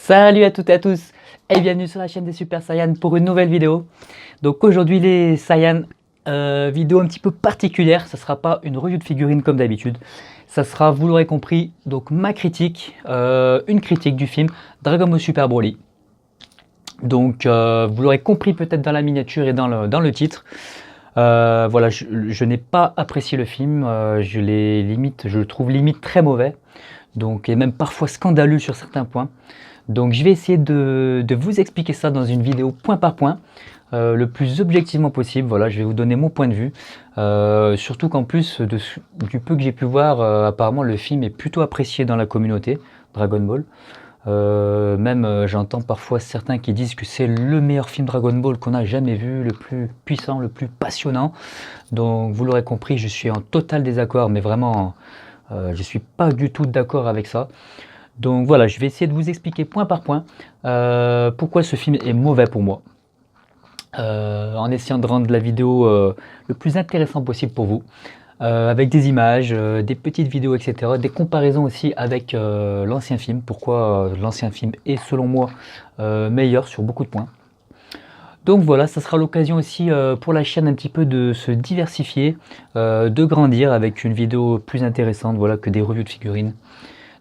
Salut à toutes et à tous et bienvenue sur la chaîne des Super Saiyans pour une nouvelle vidéo. Donc aujourd'hui les Saiyans, vidéo un petit peu particulière, ça sera pas une review de figurines comme d'habitude. Ça sera, vous l'aurez compris, donc ma critique, une critique du film Dragon Ball Super Broly. Donc vous l'aurez compris peut-être dans la miniature et dans le titre. Voilà, je n'ai pas apprécié le film, je le trouve limite très mauvais. Donc, et même parfois scandaleux sur certains points. Donc je vais essayer de vous expliquer ça dans une vidéo point par point, le plus objectivement possible. Voilà, je vais vous donner mon point de vue. Surtout qu'en plus du peu que j'ai pu voir, apparemment le film est plutôt apprécié dans la communauté Dragon Ball. J'entends parfois certains qui disent que c'est le meilleur film Dragon Ball qu'on a jamais vu, le plus puissant, le plus passionnant. Donc vous l'aurez compris, je suis en total désaccord, mais vraiment, je suis pas du tout d'accord avec ça. Donc voilà, je vais essayer de vous expliquer point par point pourquoi ce film est mauvais pour moi. En essayant de rendre la vidéo le plus intéressant possible pour vous. Avec des images, des petites vidéos, etc. Des comparaisons aussi avec l'ancien film. Pourquoi l'ancien film est selon moi meilleur sur beaucoup de points. Donc voilà, ça sera l'occasion aussi pour la chaîne un petit peu de se diversifier, de grandir avec une vidéo plus intéressante, voilà, que des revues de figurines.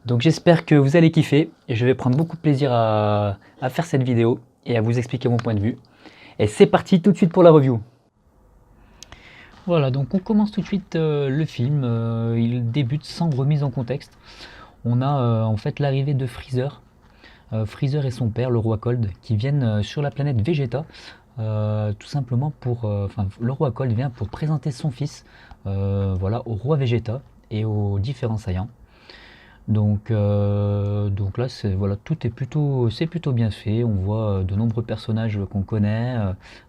Donc j'espère que vous allez kiffer et je vais prendre beaucoup de plaisir à faire cette vidéo et à vous expliquer mon point de vue. Et c'est parti tout de suite pour la review. Voilà, donc on commence tout de suite le film. Il débute sans remise en contexte. On a en fait l'arrivée de Freezer. Freezer et son père, le roi Cold, qui viennent sur la planète Vegeta. Tout simplement le roi Cold vient pour présenter son fils voilà, au roi Vegeta et aux différents Saiyans. Donc là, voilà, c'est plutôt bien fait. On voit de nombreux personnages qu'on connaît,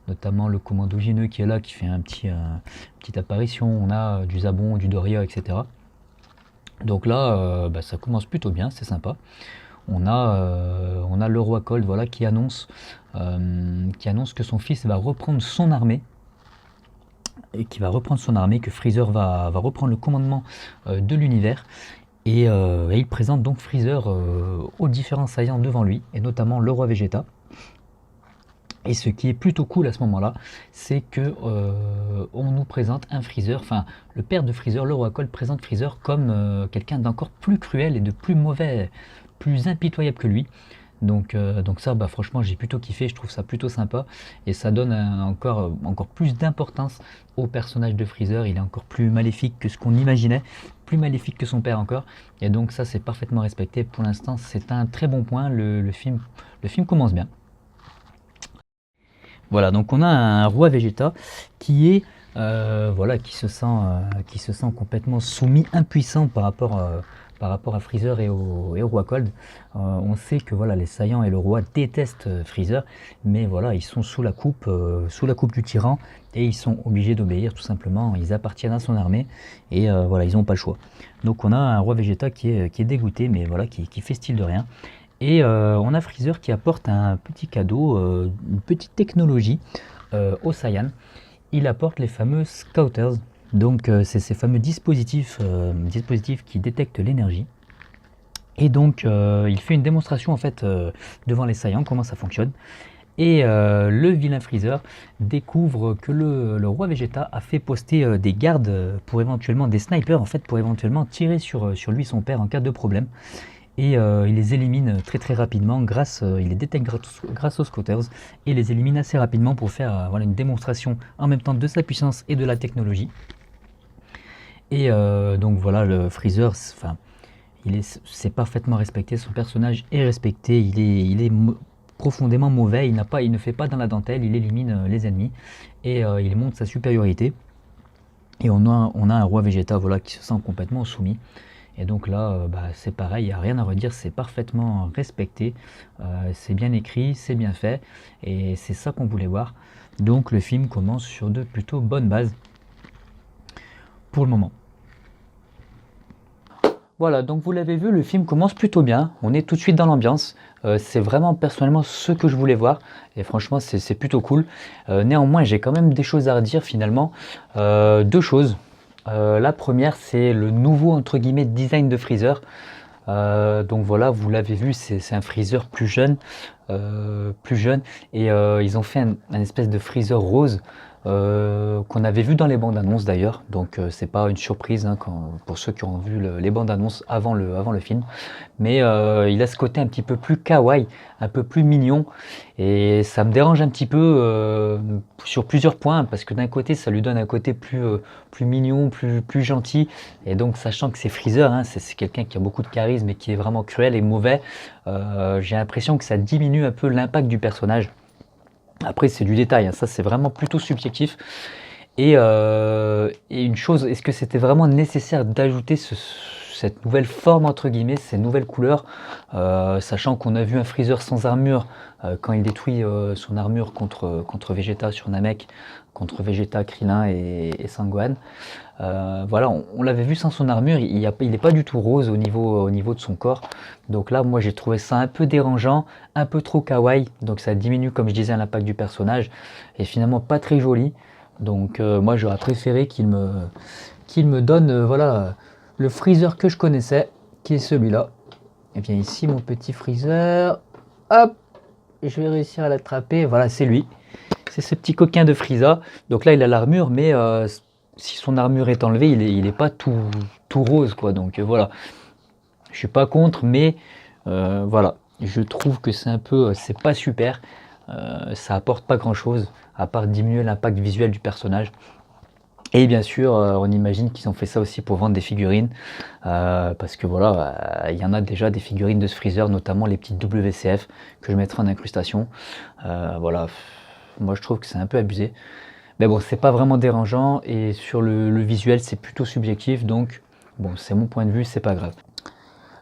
notamment le commando Gineux qui est là, qui fait petite apparition. On a du Zabon, du Doria, etc. Donc là, ça commence plutôt bien, c'est sympa. On a le roi Cold, voilà, qui annonce que son fils va reprendre son armée. Que Freezer va reprendre le commandement de l'univers. Et il présente donc Freezer aux différents Saiyans devant lui, et notamment le roi Vegeta. Et ce qui est plutôt cool à ce moment-là, c'est que on nous présente un Freezer, enfin le père de Freezer, le roi Cold, présente Freezer comme quelqu'un d'encore plus cruel et de plus mauvais, plus impitoyable que lui. Donc ça, franchement, j'ai plutôt kiffé, je trouve ça plutôt sympa. Et ça donne encore plus d'importance au personnage de Freezer. Il est encore plus maléfique que ce qu'on imaginait, plus maléfique que son père encore. Et donc ça, c'est parfaitement respecté. Pour l'instant, c'est un très bon point. Le film commence bien. Voilà, donc on a un roi Vegeta qui est voilà, qui se sent complètement soumis, impuissant par rapport à Freezer et au roi Cold. On sait que voilà, les Saiyans et le roi détestent Freezer, mais voilà, ils sont sous la coupe du tyran et ils sont obligés d'obéir tout simplement. Ils appartiennent à son armée et voilà, ils n'ont pas le choix. Donc on a un roi Vegeta qui est dégoûté, mais voilà, qui fait style de rien. Et on a Freezer qui apporte un petit cadeau, une petite technologie aux Saiyans. Il apporte les fameux Scouters. Donc c'est ces fameux dispositifs qui détectent l'énergie. Et donc il fait une démonstration en fait devant les Saiyans, comment ça fonctionne. Et le vilain Freezer découvre que le roi Vegeta a fait poster des gardes pour éventuellement, des snipers en fait, pour éventuellement tirer sur lui, son père, en cas de problème. Et il les élimine très très rapidement, il les détecte grâce aux Scouters et les élimine assez rapidement pour faire voilà, une démonstration en même temps de sa puissance et de la technologie. Et donc voilà, le Freezer, c'est parfaitement respecté, son personnage est respecté, il est profondément mauvais, il ne fait pas dans la dentelle, il élimine les ennemis et il montre sa supériorité. Et on a un roi Vegeta, voilà, qui se sent complètement soumis. Et donc là, c'est pareil, il n'y a rien à redire, c'est parfaitement respecté, c'est bien écrit, c'est bien fait, et c'est ça qu'on voulait voir. Donc le film commence sur de plutôt bonnes bases pour le moment. Voilà, donc vous l'avez vu, le film commence plutôt bien, on est tout de suite dans l'ambiance, c'est vraiment personnellement ce que je voulais voir, et franchement c'est plutôt cool. Néanmoins, j'ai quand même des choses à redire finalement, deux choses. La première, c'est le nouveau entre guillemets design de Freezer. Donc voilà, vous l'avez vu, c'est un Freezer plus jeune, et ils ont fait un espèce de Freezer rose qu'on avait vu dans les bandes annonces d'ailleurs. Donc c'est pas une surprise hein, pour ceux qui ont vu les bandes annonces avant le film. Mais il a ce côté un petit peu plus kawaii, un peu plus mignon, et ça me dérange un petit peu sur plusieurs points, parce que d'un côté ça lui donne un côté plus mignon, plus gentil, et donc sachant que c'est Freezer, hein, c'est quelqu'un qui a beaucoup de charisme et qui est vraiment cruel et mauvais, j'ai l'impression que ça diminue un peu l'impact du personnage. Après c'est du détail, hein, ça c'est vraiment plutôt subjectif. Et une chose, est-ce que c'était vraiment nécessaire d'ajouter cette nouvelle forme, entre guillemets, ces nouvelles couleurs, sachant qu'on a vu un Freezer sans armure quand il détruit son armure contre Vegeta sur Namek, contre Vegeta, Krillin et Sangohan. Voilà, on l'avait vu sans son armure, il n'est pas du tout rose au niveau de son corps. Donc là, moi j'ai trouvé ça un peu dérangeant, un peu trop kawaii, donc ça diminue, comme je disais, l'impact du personnage, et finalement pas très joli. Donc moi j'aurais préféré qu'il me donne voilà, le Freezer que je connaissais, qui est celui-là. Et bien ici mon petit Freezer, hop, je vais réussir à l'attraper, voilà c'est lui. C'est ce petit coquin de Frieza. Donc là il a l'armure, mais si son armure est enlevée, il est pas tout rose quoi. Donc voilà, je suis pas contre, mais voilà, je trouve que c'est un peu, c'est pas super. Ça apporte pas grand chose à part diminuer l'impact visuel du personnage. Et bien sûr, on imagine qu'ils ont fait ça aussi pour vendre des figurines, parce que voilà, il y en a déjà des figurines de ce Freezer, notamment les petites WCF que je mettrai en incrustation. Voilà, moi je trouve que c'est un peu abusé. Mais bon, c'est pas vraiment dérangeant, et sur le visuel, c'est plutôt subjectif, donc bon, c'est mon point de vue, c'est pas grave.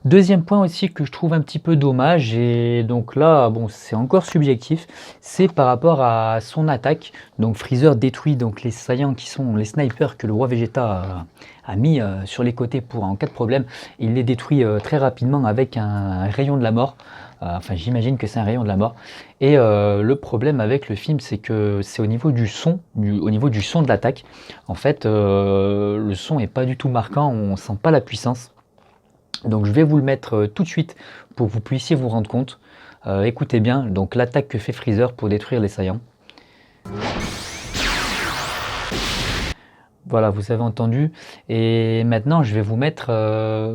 Deuxième point aussi que je trouve un petit peu dommage, et donc là, bon, c'est encore subjectif, c'est par rapport à son attaque. Donc Freezer détruit donc les saillants qui sont les snipers que le roi Vegeta a mis sur les côtés pour en cas de problème. Il les détruit très rapidement avec un rayon de la mort. Enfin, j'imagine que c'est un rayon de la mort. Et le problème avec le film, c'est que c'est au niveau du son, au niveau du son de l'attaque. En fait, le son est pas du tout marquant, on sent pas la puissance. Donc je vais vous le mettre tout de suite pour que vous puissiez vous rendre compte. Écoutez bien, donc l'attaque que fait Freezer pour détruire les saillants. Voilà, vous avez entendu. Et maintenant, je vais vous mettre...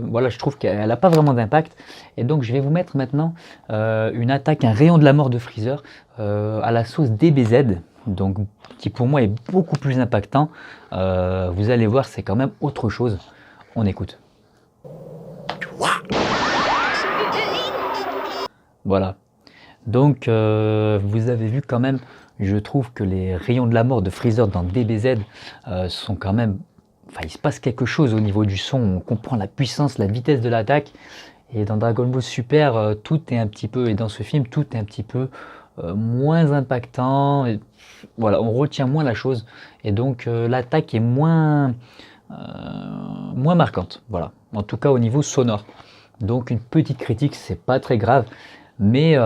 voilà, je trouve qu'elle n'a pas vraiment d'impact. Et donc, je vais vous mettre maintenant une attaque, un rayon de la mort de Freezer à la sauce DBZ. Donc, qui pour moi est beaucoup plus impactant. Vous allez voir, c'est quand même autre chose. On écoute. Voilà. Donc, vous avez vu quand même, je trouve que les rayons de la mort de Freezer dans DBZ sont quand même... Enfin, il se passe quelque chose au niveau du son, on comprend la puissance, la vitesse de l'attaque. Et dans Dragon Ball Super, tout est un petit peu, et dans ce film, tout est un petit peu moins impactant. Et, voilà, on retient moins la chose. Et donc, l'attaque est moins marquante. Voilà, en tout cas au niveau sonore. Donc, une petite critique, c'est pas très grave. Mais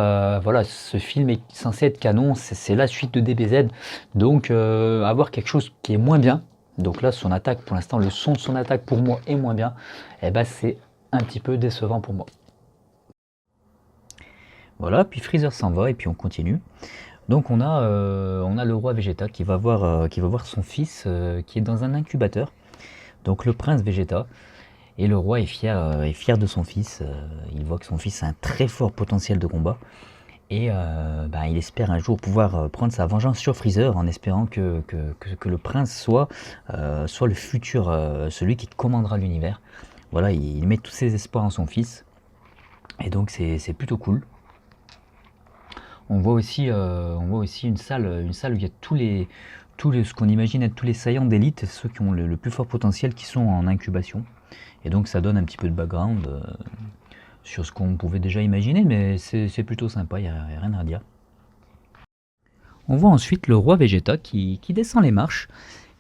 voilà, ce film est censé être canon, c'est la suite de DBZ, donc avoir quelque chose qui est moins bien, donc là son attaque, pour l'instant le son de son attaque pour moi est moins bien, et ben c'est un petit peu décevant pour moi. Voilà, puis Freezer s'en va et puis on continue. Donc on a le roi Vegeta qui va voir son fils qui est dans un incubateur, donc le prince Vegeta. Et le roi est fier de son fils. Il voit que son fils a un très fort potentiel de combat. Et il espère un jour pouvoir prendre sa vengeance sur Freezer en espérant que le prince soit le futur, celui qui commandera l'univers. Voilà, il met tous ses espoirs en son fils. Et donc c'est plutôt cool. On voit aussi une salle où il y a ce qu'on imagine être tous les saillants d'élite, ceux qui ont le plus fort potentiel qui sont en incubation. Et donc ça donne un petit peu de background sur ce qu'on pouvait déjà imaginer, mais c'est plutôt sympa, il n'y a rien à dire. On voit ensuite le roi Vegeta qui descend les marches.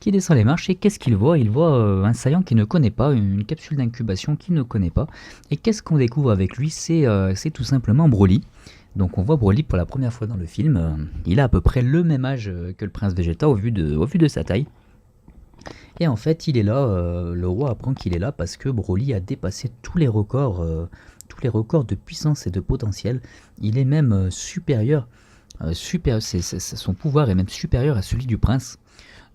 Et qu'est-ce qu'il voit? Il voit un saillant qu'il ne connaît pas, une capsule d'incubation qu'il ne connaît pas. Et qu'est-ce qu'on découvre avec lui? C'est tout simplement Broly. Donc on voit Broly pour la première fois dans le film. Il a à peu près le même âge que le prince Vegeta au vu de sa taille. Et en fait, il est là, le roi apprend qu'il est là parce que Broly a dépassé tous les records tous les records de puissance et de potentiel. Il est même supérieur, son pouvoir est même supérieur à celui du prince.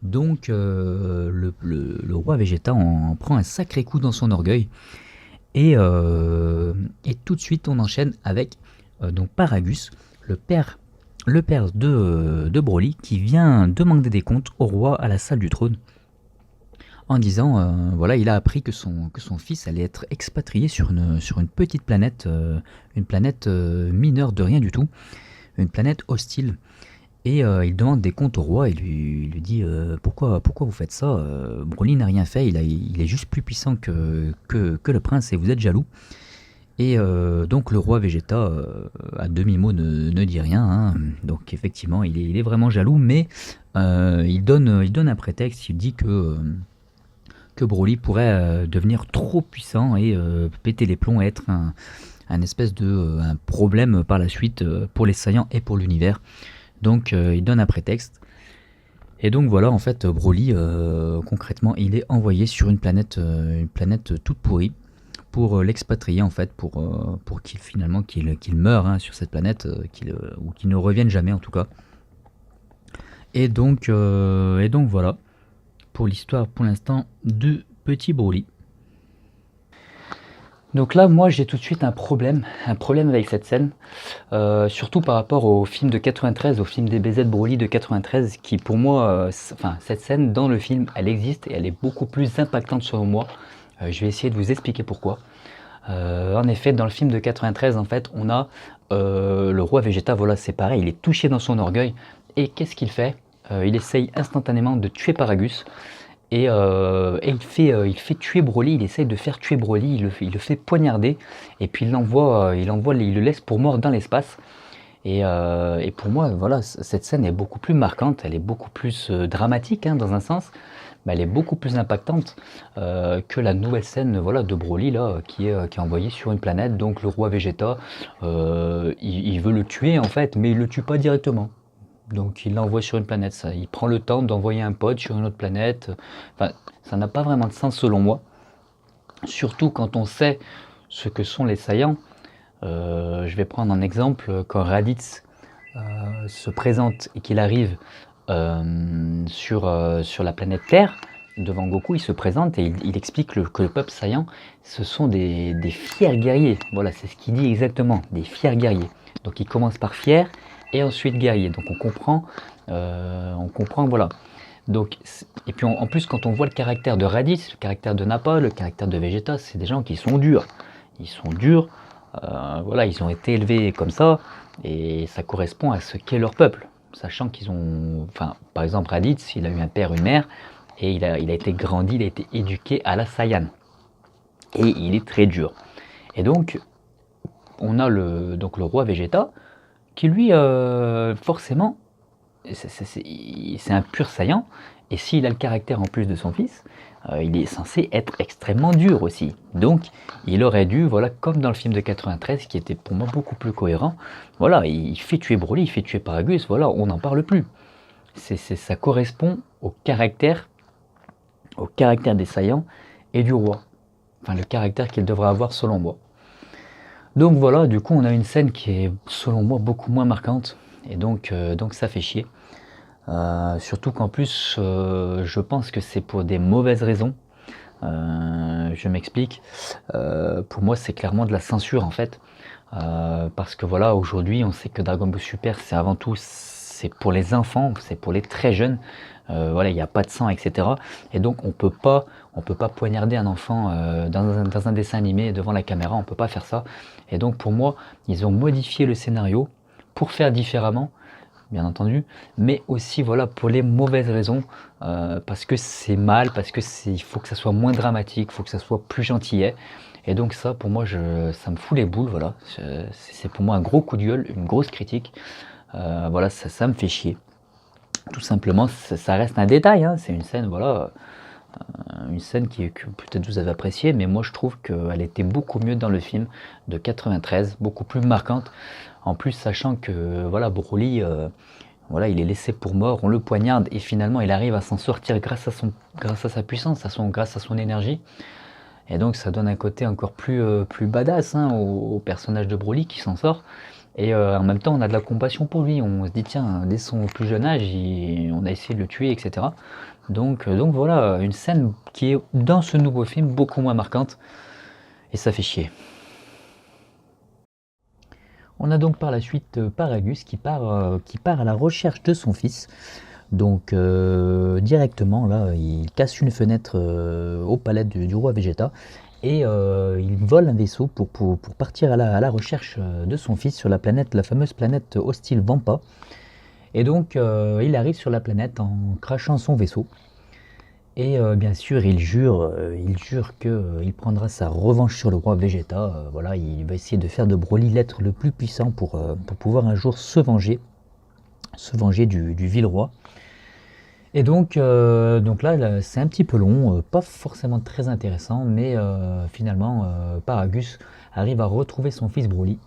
Donc le roi Vegeta en prend un sacré coup dans son orgueil. Et tout de suite, on enchaîne avec donc Paragus, le père, de Broly, qui vient demander des comptes au roi à la salle du trône, en disant, voilà, il a appris que son fils allait être expatrié sur une petite planète, une planète mineure de rien du tout, une planète hostile. Et il demande des comptes au roi et lui dit pourquoi vous faites ça Broly n'a rien fait, il est juste plus puissant que le prince et vous êtes jaloux. Et donc le roi Vegeta, à demi-mot, ne dit rien. Hein. Donc effectivement, il est vraiment jaloux, mais il donne un prétexte, il dit que Broly pourrait devenir trop puissant et péter les plombs et être un espèce de un problème par la suite pour les Saiyans et pour l'univers. Donc il donne un prétexte. Et donc voilà, en fait, Broly, concrètement, il est envoyé sur une planète toute pourrie pour l'expatrier, en fait, pour qu'il finalement qu'il meure hein, sur cette planète, ou qu'il ne revienne jamais en tout cas. Et donc voilà, pour l'histoire pour l'instant de Petit Broly. Donc là, moi, j'ai tout de suite un problème avec cette scène, surtout par rapport au film de 93, au film DBZ Broly de 93, qui pour moi, cette scène dans le film, elle existe et elle est beaucoup plus impactante selon moi. Je vais essayer de vous expliquer pourquoi. En effet, dans le film de 93, en fait, on a le roi Vegeta, voilà, c'est pareil, il est touché dans son orgueil, et qu'est-ce qu'il fait il essaye instantanément de tuer Paragus. Et il fait tuer Broly, il essaye de faire tuer Broly, il le fait poignarder, et puis il le laisse pour mort dans l'espace. Et pour moi, voilà, cette scène est beaucoup plus marquante, elle est beaucoup plus dramatique hein, dans un sens, mais elle est beaucoup plus impactante que la nouvelle scène voilà, de Broly là, qui est envoyée sur une planète. Donc le roi Vegeta, il veut le tuer en fait, mais il le tue pas directement. Donc il l'envoie sur une planète, ça. Il prend le temps d'envoyer un pote sur une autre planète. Enfin, ça n'a pas vraiment de sens selon moi. Surtout quand on sait ce que sont les Saiyans. Je vais prendre un exemple, quand Raditz se présente et qu'il arrive sur la planète Terre, devant Goku, il se présente et il explique que le peuple Saiyan, ce sont des fiers guerriers. Voilà, c'est ce qu'il dit exactement, des fiers guerriers. Donc il commence par fier et ensuite guerrier. Donc on comprend, voilà. Donc, et puis en plus, quand on voit le caractère de Raditz, le caractère de Nappa, le caractère de Vegeta, c'est des gens qui sont durs. Ils sont durs, voilà, ils ont été élevés comme ça, et ça correspond à ce qu'est leur peuple. Sachant qu'ils ont, enfin, par exemple Raditz, il a eu un père, une mère, et il a été grandi, il a été éduqué à la Saiyan. Et il est très dur. Et donc, on a le roi Vegeta, qui lui, forcément, c'est un pur Saiyan, et s'il a le caractère en plus de son fils, il est censé être extrêmement dur aussi. Donc il aurait dû, voilà, comme dans le film de 93, qui était pour moi beaucoup plus cohérent, voilà, il fait tuer Broly, il fait tuer Paragus, voilà, on n'en parle plus. Ça correspond au caractère des Saiyans et du roi. Enfin, le caractère qu'il devrait avoir selon moi. Donc voilà, du coup on a une scène qui est selon moi beaucoup moins marquante, et donc ça fait chier. Surtout qu'en plus, je pense que c'est pour des mauvaises raisons. Je m'explique. Pour moi, c'est clairement de la censure en fait. Parce que voilà, aujourd'hui, on sait que Dragon Ball Super, c'est avant tout, c'est pour les enfants, c'est pour les très jeunes. Voilà, il n'y a pas de sang, etc. Et donc, on peut pas poignarder un enfant dans un dessin animé devant la caméra. On peut pas faire ça. Et donc, pour moi, ils ont modifié le scénario pour faire différemment, bien entendu, mais aussi voilà pour les mauvaises raisons, parce que c'est mal, parce que il faut que ça soit moins dramatique, il faut que ça soit plus gentillet. Et donc ça, pour moi, ça me fout les boules, voilà. C'est pour moi un gros coup de gueule, une grosse critique. Voilà, ça me fait chier. Tout simplement, ça reste un détail, hein. C'est une scène, voilà, une scène que peut-être vous avez appréciée, mais moi je trouve qu'elle était beaucoup mieux dans le film de 93, beaucoup plus marquante. En plus, sachant que voilà, Broly, voilà, il est laissé pour mort, on le poignarde et finalement il arrive à s'en sortir grâce à sa puissance, grâce à son énergie. Et donc ça donne un côté encore plus badass, hein, au personnage de Broly qui s'en sort. Et en même temps, on a de la compassion pour lui. On se dit, tiens, dès son plus jeune âge, on a essayé de le tuer, etc. Donc voilà, une scène qui est dans ce nouveau film beaucoup moins marquante. Et ça fait chier. On a donc par la suite Paragus qui part à la recherche de son fils. Donc directement, là, il casse une fenêtre au palais du roi Vegeta. Et il vole un vaisseau pour partir à la recherche de son fils sur la planète, la fameuse planète hostile Vampa. Et donc il arrive sur la planète en crachant son vaisseau. Et bien sûr, il jure qu'il prendra sa revanche sur le roi Vegeta. Voilà, il va essayer de faire de Broly l'être le plus puissant pour pouvoir un jour se venger du vil roi. Et donc là, c'est un petit peu long, pas forcément très intéressant, mais finalement, Paragus arrive à retrouver son fils Broly.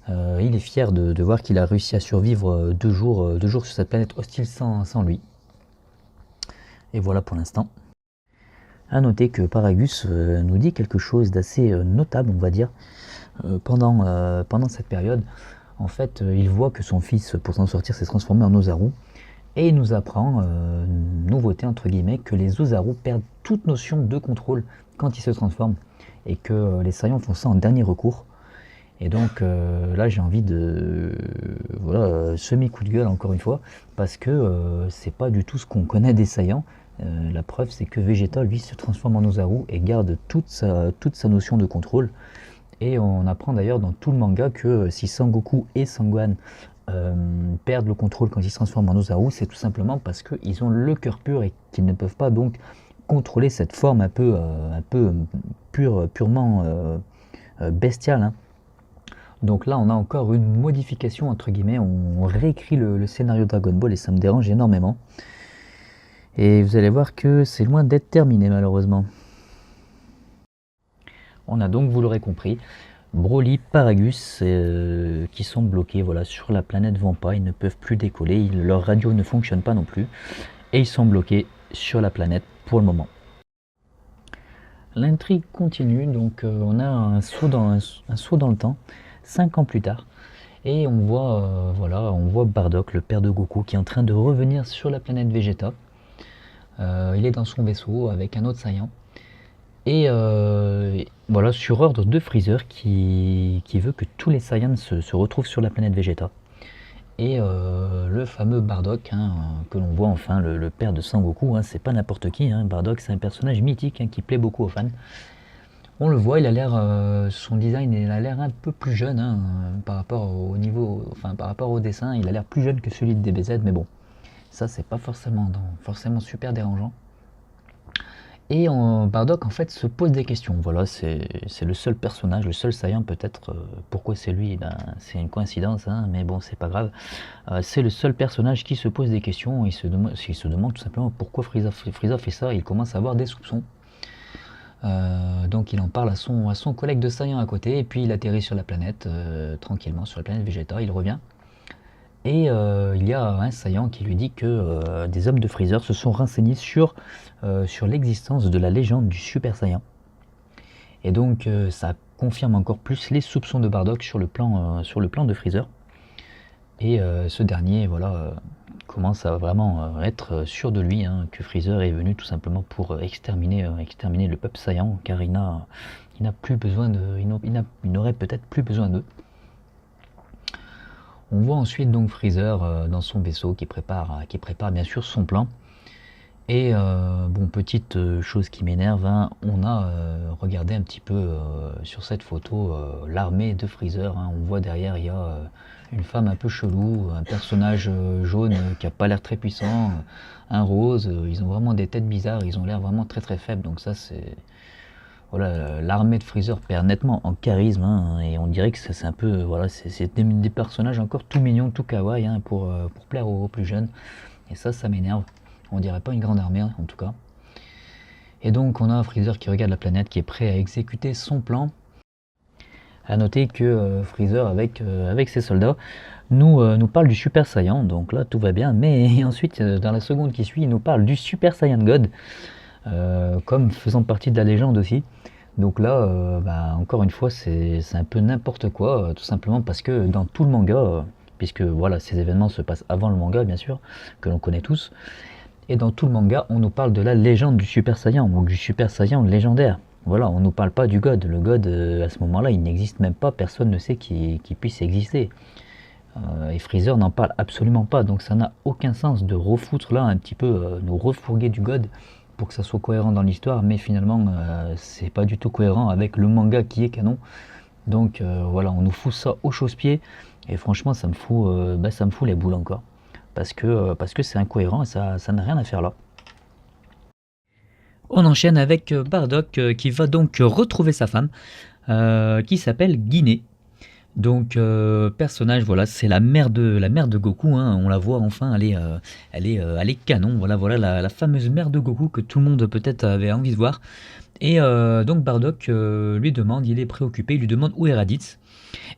Il est fier de voir qu'il a réussi à survivre 2 jours sur cette planète hostile sans lui. Et voilà pour l'instant. A noter que Paragus nous dit quelque chose d'assez notable, on va dire, pendant cette période. En fait, il voit que son fils, pour s'en sortir, s'est transformé en Ozaru. Et il nous apprend, nouveauté entre guillemets, que les Ozaru perdent toute notion de contrôle quand ils se transforment. Et que les Saiyans font ça en dernier recours. Et donc là, j'ai envie de semer coup de gueule encore une fois, parce que c'est pas du tout ce qu'on connaît des Saiyans. La preuve, c'est que Vegeta, lui, se transforme en Ozaru et garde toute sa notion de contrôle. Et on apprend d'ailleurs dans tout le manga que si Sangoku et Sangohan perdent le contrôle quand ils se transforment en Ozaru, c'est tout simplement parce qu'ils ont le cœur pur et qu'ils ne peuvent pas donc contrôler cette forme un peu purement bestiale, hein. Donc là, on a encore une modification, entre guillemets, on réécrit le scénario Dragon Ball et ça me dérange énormément. Et vous allez voir que c'est loin d'être terminé, malheureusement. On a donc, vous l'aurez compris, Broly, Paragus qui sont bloqués, voilà, sur la planète Vampa. Ils ne peuvent plus décoller, leur radio ne fonctionne pas non plus. Et ils sont bloqués sur la planète pour le moment. L'intrigue continue, donc on a un saut dans le temps, 5 ans plus tard. Et on voit Bardock, le père de Goku, qui est en train de revenir sur la planète Vegeta. Il est dans son vaisseau avec un autre Saiyan. Et voilà, sur ordre de Freezer qui veut que tous les Saiyans se retrouvent sur la planète Vegeta. Et le fameux Bardock, hein, que l'on voit enfin, le père de Sangoku, hein, c'est pas n'importe qui, hein. Bardock, c'est un personnage mythique, hein, qui plaît beaucoup aux fans. On le voit, il a l'air, son design, il a l'air un peu plus jeune, hein, par rapport au dessin, il a l'air plus jeune que celui de DBZ, mais bon, ça c'est pas forcément super dérangeant. Et Bardock en fait se pose des questions. Voilà, c'est le seul personnage, le seul Saiyan peut-être. Pourquoi c'est lui? Ben, c'est une coïncidence, hein, mais bon, c'est pas grave. C'est le seul personnage qui se pose des questions. Il se demande tout simplement pourquoi Frieza fait ça. Il commence à avoir des soupçons. Donc il en parle à son collègue de Saiyan à côté, et puis il atterrit sur la planète, tranquillement, sur la planète Vegeta. Il revient. Et il y a un Saiyan qui lui dit que des hommes de Freezer se sont renseignés sur l'existence de la légende du Super Saiyan. Et donc ça confirme encore plus les soupçons de Bardock sur le plan de Freezer. Et ce dernier, voilà, commence à vraiment être sûr de lui, hein, que Freezer est venu tout simplement pour exterminer le peuple Saiyan, car il n'aurait peut-être plus besoin d'eux. On voit ensuite donc Freezer dans son vaisseau qui prépare bien sûr son plan. Et bon, petite chose qui m'énerve, hein, on a regardé un petit peu sur cette photo l'armée de Freezer, hein. On voit derrière, il y a une femme un peu chelou, un personnage jaune qui a pas l'air très puissant, un rose, ils ont vraiment des têtes bizarres, ils ont l'air vraiment très très faibles, donc ça c'est... Voilà, l'armée de Freezer perd nettement en charisme, hein, et on dirait que c'est un peu, voilà, c'est des personnages encore tout mignons, tout kawaii, hein, pour plaire aux plus jeunes, et ça m'énerve. On dirait pas une grande armée, en tout cas. Et donc on a Freezer qui regarde la planète, qui est prêt à exécuter son plan. A noter que Freezer avec ses soldats nous parle du Super Saiyan, donc là tout va bien, mais ensuite dans la seconde qui suit, il nous parle du Super Saiyan God, comme faisant partie de la légende aussi. Donc là, bah, encore une fois, c'est un peu n'importe quoi, tout simplement parce que dans tout le manga, puisque voilà, ces événements se passent avant le manga, bien sûr, que l'on connaît tous, et dans tout le manga, on nous parle de la légende du Super Saiyan, ou du Super Saiyan légendaire. Voilà, on nous parle pas du God. Le God, à ce moment-là, il n'existe même pas, personne ne sait qu'il puisse exister. Et Freezer n'en parle absolument pas, donc ça n'a aucun sens de refoutre là un petit peu, nous refourguer du God pour que ça soit cohérent dans l'histoire, mais finalement c'est pas du tout cohérent avec le manga qui est canon. Donc voilà, on nous fout ça au chausse-pied, et franchement ça me fout les boules encore, parce que c'est incohérent et ça n'a rien à faire là. On enchaîne avec Bardock qui va donc retrouver sa femme, qui s'appelle Guinée. Donc personnage, voilà, c'est la mère de Goku, hein, on la voit enfin, elle est canon, voilà la fameuse mère de Goku que tout le monde peut-être avait envie de voir. Et donc Bardock lui demande, il est préoccupé, il lui demande où est Raditz.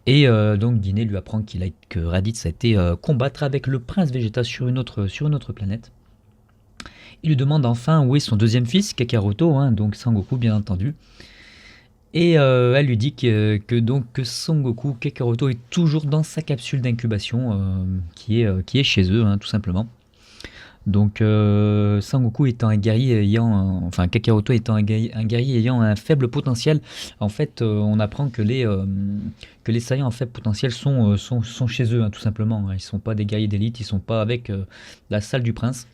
Et donc Guinée lui apprend que Raditz a été combattre avec le prince Vegeta sur une autre planète. Il lui demande enfin où est son deuxième fils, Kakaroto, hein, donc Sangoku bien entendu. Et elle lui dit que Son Goku Kakaroto est toujours dans sa capsule d'incubation qui est chez eux, hein, tout simplement. Donc Sangoku étant un guerrier enfin Kakaroto étant un guerrier ayant un faible potentiel, en fait on apprend que les Saiyans en faible potentiel sont chez eux, hein, tout simplement. Ils sont pas des guerriers d'élite, ils sont pas avec la salle du prince.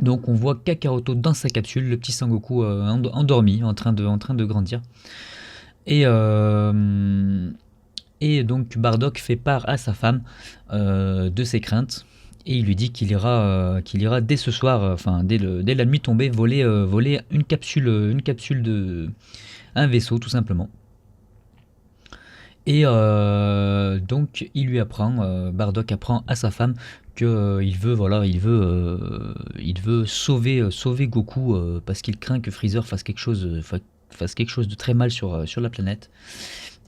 Donc on voit Kakaroto dans sa capsule, le petit Sangoku endormi, en train de grandir. Et, et donc Bardock fait part à sa femme de ses craintes. Et il lui dit qu'il ira dès ce soir, enfin dès la nuit tombée, voler une capsule un vaisseau tout simplement. Et donc il lui apprend, Bardock apprend à sa femme que il veut sauver Goku parce qu'il craint que Freezer fasse quelque chose de très mal sur la planète.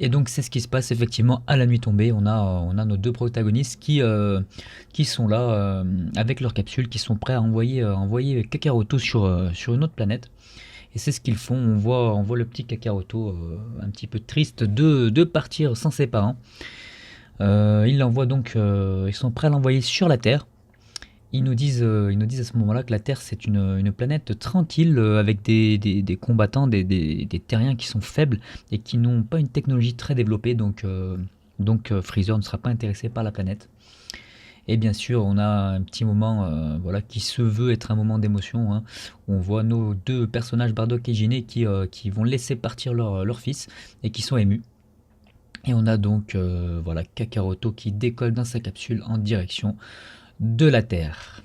Et donc c'est ce qui se passe effectivement à la nuit tombée. On a nos deux protagonistes qui sont là avec leur capsule, qui sont prêts à envoyer Kakaroto sur une autre planète. Et c'est ce qu'ils font. On voit le petit Kakaroto un petit peu triste de partir sans ses parents. Ils sont prêts à l'envoyer sur la Terre. Ils nous disent à ce moment-là que la Terre c'est une planète tranquille avec des combattants, des terriens qui sont faibles et qui n'ont pas une technologie très développée, donc Freezer ne sera pas intéressé par la planète. Et bien sûr, on a un petit moment voilà, qui se veut être un moment d'émotion, hein. On voit nos deux personnages, Bardock et Guinée, qui vont laisser partir leur fils et qui sont émus. Et on a donc voilà, Kakaroto qui décolle dans sa capsule en direction de la Terre.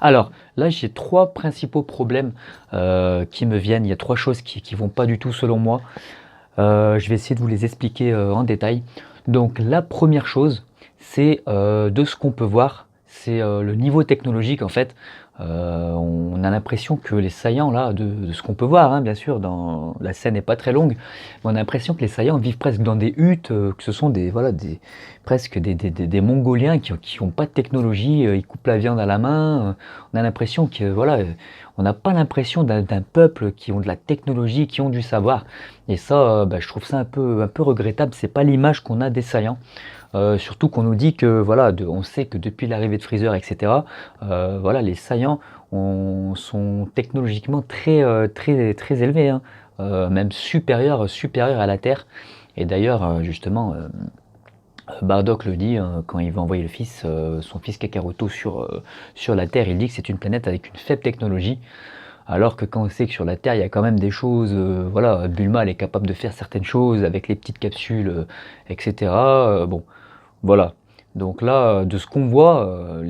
Alors là, j'ai trois principaux problèmes qui me viennent. Il y a trois choses qui vont pas du tout selon moi. Je vais essayer de vous les expliquer en détail. Donc la première chose, c'est de ce qu'on peut voir, c'est le niveau technologique en fait. On a l'impression que les Saiyans là, de ce qu'on peut voir, hein, bien sûr, la scène n'est pas très longue, mais on a l'impression que les Saiyans vivent presque dans des huttes, que ce sont presque des Mongoliens qui ont pas de technologie, ils coupent la viande à la main. On a l'impression que voilà, on n'a pas l'impression d'un peuple qui ont de la technologie, qui ont du savoir. Et ça, bah, je trouve ça un peu regrettable. C'est pas l'image qu'on a des Saiyans. Surtout qu'on nous dit que voilà, on sait que depuis l'arrivée de Freezer, etc., voilà, les Saiyans sont technologiquement très élevés, hein, même supérieurs à la Terre. Et d'ailleurs, justement, Bardock le dit quand il va envoyer son fils Kakaroto sur la Terre. Il dit que c'est une planète avec une faible technologie. Alors que quand on sait que sur la Terre, il y a quand même des choses, voilà, Bulma elle est capable de faire certaines choses avec les petites capsules, etc. Bon, voilà. Donc là, de ce qu'on voit,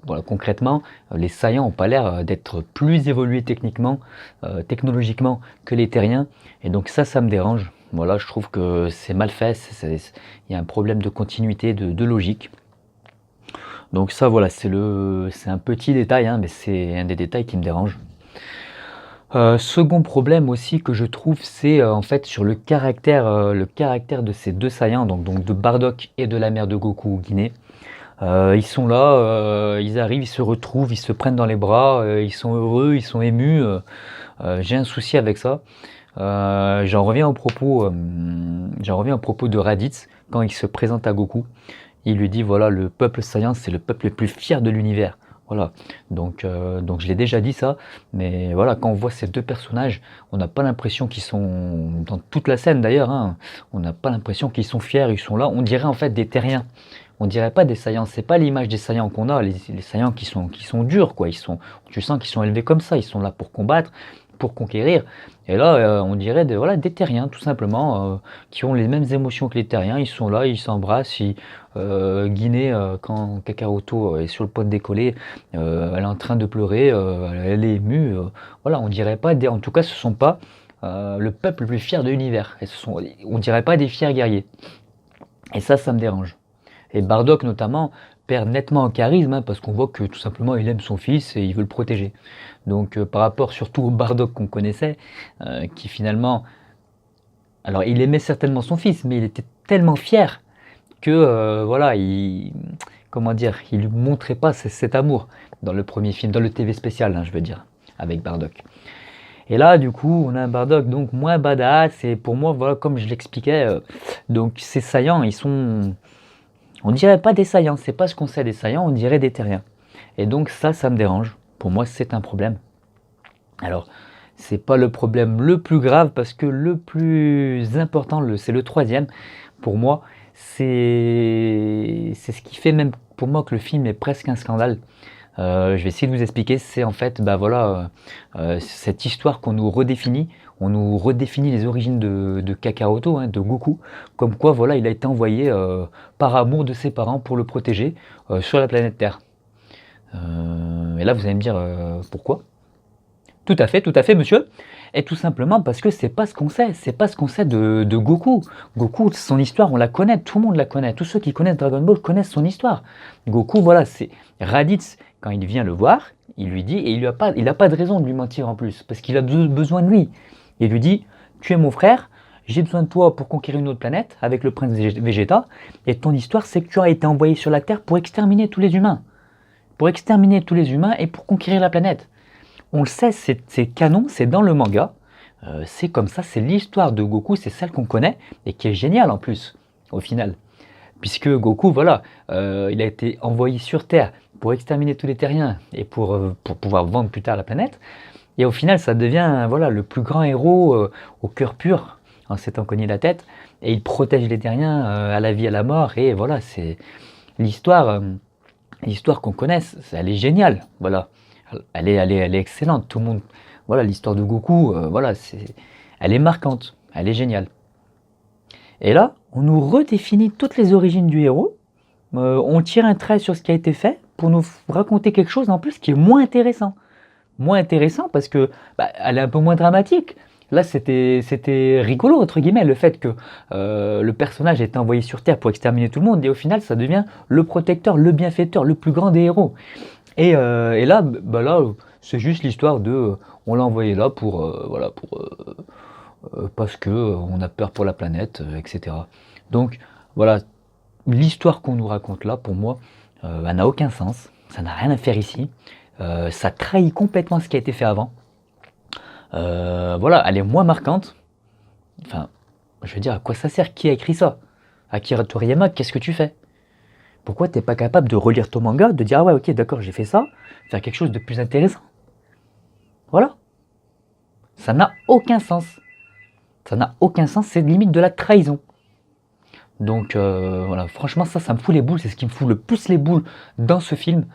voilà, concrètement, les Saiyans n'ont pas l'air d'être plus évolués technologiquement que les Terriens. Et donc ça me dérange. Voilà, je trouve que c'est mal fait, il y a un problème de continuité, de logique. Donc ça, voilà, c'est un petit détail, hein, mais c'est un des détails qui me dérange. Second problème aussi que je trouve, c'est en fait sur le caractère de ces deux Saiyans, donc de Bardock et de la mère de Goku, Guinée. Ils sont là, ils arrivent, ils se retrouvent, ils se prennent dans les bras, ils sont heureux, ils sont émus. J'ai un souci avec ça. J'en reviens au propos de Raditz quand il se présente à Goku. Il lui dit voilà, le peuple Saiyan, c'est le peuple le plus fier de l'univers. Voilà. Donc je l'ai déjà dit ça, mais voilà, quand on voit ces deux personnages, on n'a pas l'impression qu'ils sont dans toute la scène d'ailleurs, hein, on n'a pas l'impression qu'ils sont fiers, ils sont là. On dirait en fait des terriens. On dirait pas des Saiyans. C'est pas l'image des Saiyans qu'on a. Les Saiyans qui sont durs, quoi. Tu sens qu'ils sont élevés comme ça. Ils sont là pour combattre, pour conquérir. Et là, on dirait voilà, des terriens, tout simplement, qui ont les mêmes émotions que les terriens. Ils sont là, ils s'embrassent. Guinée, quand Kakaroto est sur le point de décoller, elle est en train de pleurer, elle est émue. Voilà, on dirait pas en tout cas, ce sont pas le peuple le plus fier de l'univers. On dirait pas des fiers guerriers. Et ça me dérange. Et Bardock notamment perd nettement en charisme, hein, parce qu'on voit que tout simplement il aime son fils et il veut le protéger. Donc par rapport surtout au Bardock qu'on connaissait, qui finalement, alors il aimait certainement son fils, mais il était tellement fier que voilà, comment dire, il lui montrait pas cet amour dans le premier film, dans le TV spécial, hein, je veux dire, avec Bardock. Et là, du coup, on a un Bardock donc moins badass, et pour moi, voilà, comme je l'expliquais, donc ces Saiyans, on dirait pas des Saiyans, c'est pas ce qu'on sait des Saiyans, on dirait des Terriens. Et donc ça me dérange. Pour moi, c'est un problème. Alors, c'est pas le problème le plus grave, parce que le plus important, c'est le troisième. Pour moi, c'est ce qui fait même pour moi que le film est presque un scandale. Je vais essayer de vous expliquer. C'est en fait, bah voilà, cette histoire qu'on nous redéfinit. On nous redéfinit les origines de Kakaroto, hein, de Goku, comme quoi voilà, il a été envoyé par amour de ses parents pour le protéger sur la planète Terre. Et là, vous allez me dire pourquoi? Tout à fait, monsieur. Et tout simplement parce que c'est pas ce qu'on sait. C'est pas ce qu'on sait de Goku. Goku, son histoire, on la connaît. Tout le monde la connaît. Tous ceux qui connaissent Dragon Ball connaissent son histoire. Goku, voilà, c'est Raditz. Quand il vient le voir, il lui dit, et il n'a pas de raison de lui mentir en plus, parce qu'il a besoin de lui. Il lui dit, tu es mon frère, j'ai besoin de toi pour conquérir une autre planète avec le prince Vegeta. Et ton histoire, c'est que tu as été envoyé sur la Terre pour exterminer tous les humains. Pour exterminer tous les humains et pour conquérir la planète. On le sait, c'est canon, c'est dans le manga. C'est comme ça, c'est l'histoire de Goku, c'est celle qu'on connaît et qui est géniale en plus, au final. Puisque Goku, voilà, il a été envoyé sur Terre pour exterminer tous les terriens et pour pouvoir vendre plus tard la planète. Et au final, ça devient voilà, le plus grand héros au cœur pur, en s'étant cogné la tête. Et il protège les terriens à la vie, à la mort. Et voilà, c'est l'histoire qu'on connaisse, elle est géniale. Voilà. Elle est excellente. Tout le monde, voilà, l'histoire de Goku, voilà, elle est marquante, elle est géniale. Et là, on nous redéfinit toutes les origines du héros. On tire un trait sur ce qui a été fait pour nous raconter quelque chose en plus qui est moins intéressant. Moins intéressant parce que elle est un peu moins dramatique. Là, c'était rigolo, entre guillemets, le fait que le personnage est envoyé sur Terre pour exterminer tout le monde, et au final, ça devient le protecteur, le bienfaiteur, le plus grand des héros. Et là, là c'est juste l'histoire de on l'a envoyé là voilà, parce que on a peur pour la planète, etc. Donc voilà, l'histoire qu'on nous raconte là, pour moi, elle n'a aucun sens, ça n'a rien à faire ici, ça trahit complètement ce qui a été fait avant. Voilà, elle est moins marquante. Enfin, je veux dire, à quoi ça sert? Qui a écrit ça? Akira Toriyama, qu'est-ce que tu fais? Pourquoi t'es pas capable de relire ton manga, de dire ah ouais ok d'accord j'ai fait ça, faire quelque chose de plus intéressant? Voilà. Ça n'a aucun sens. Ça n'a aucun sens, c'est limite de la trahison. Donc voilà, franchement ça me fout les boules, c'est ce qui me fout le plus les boules dans ce film.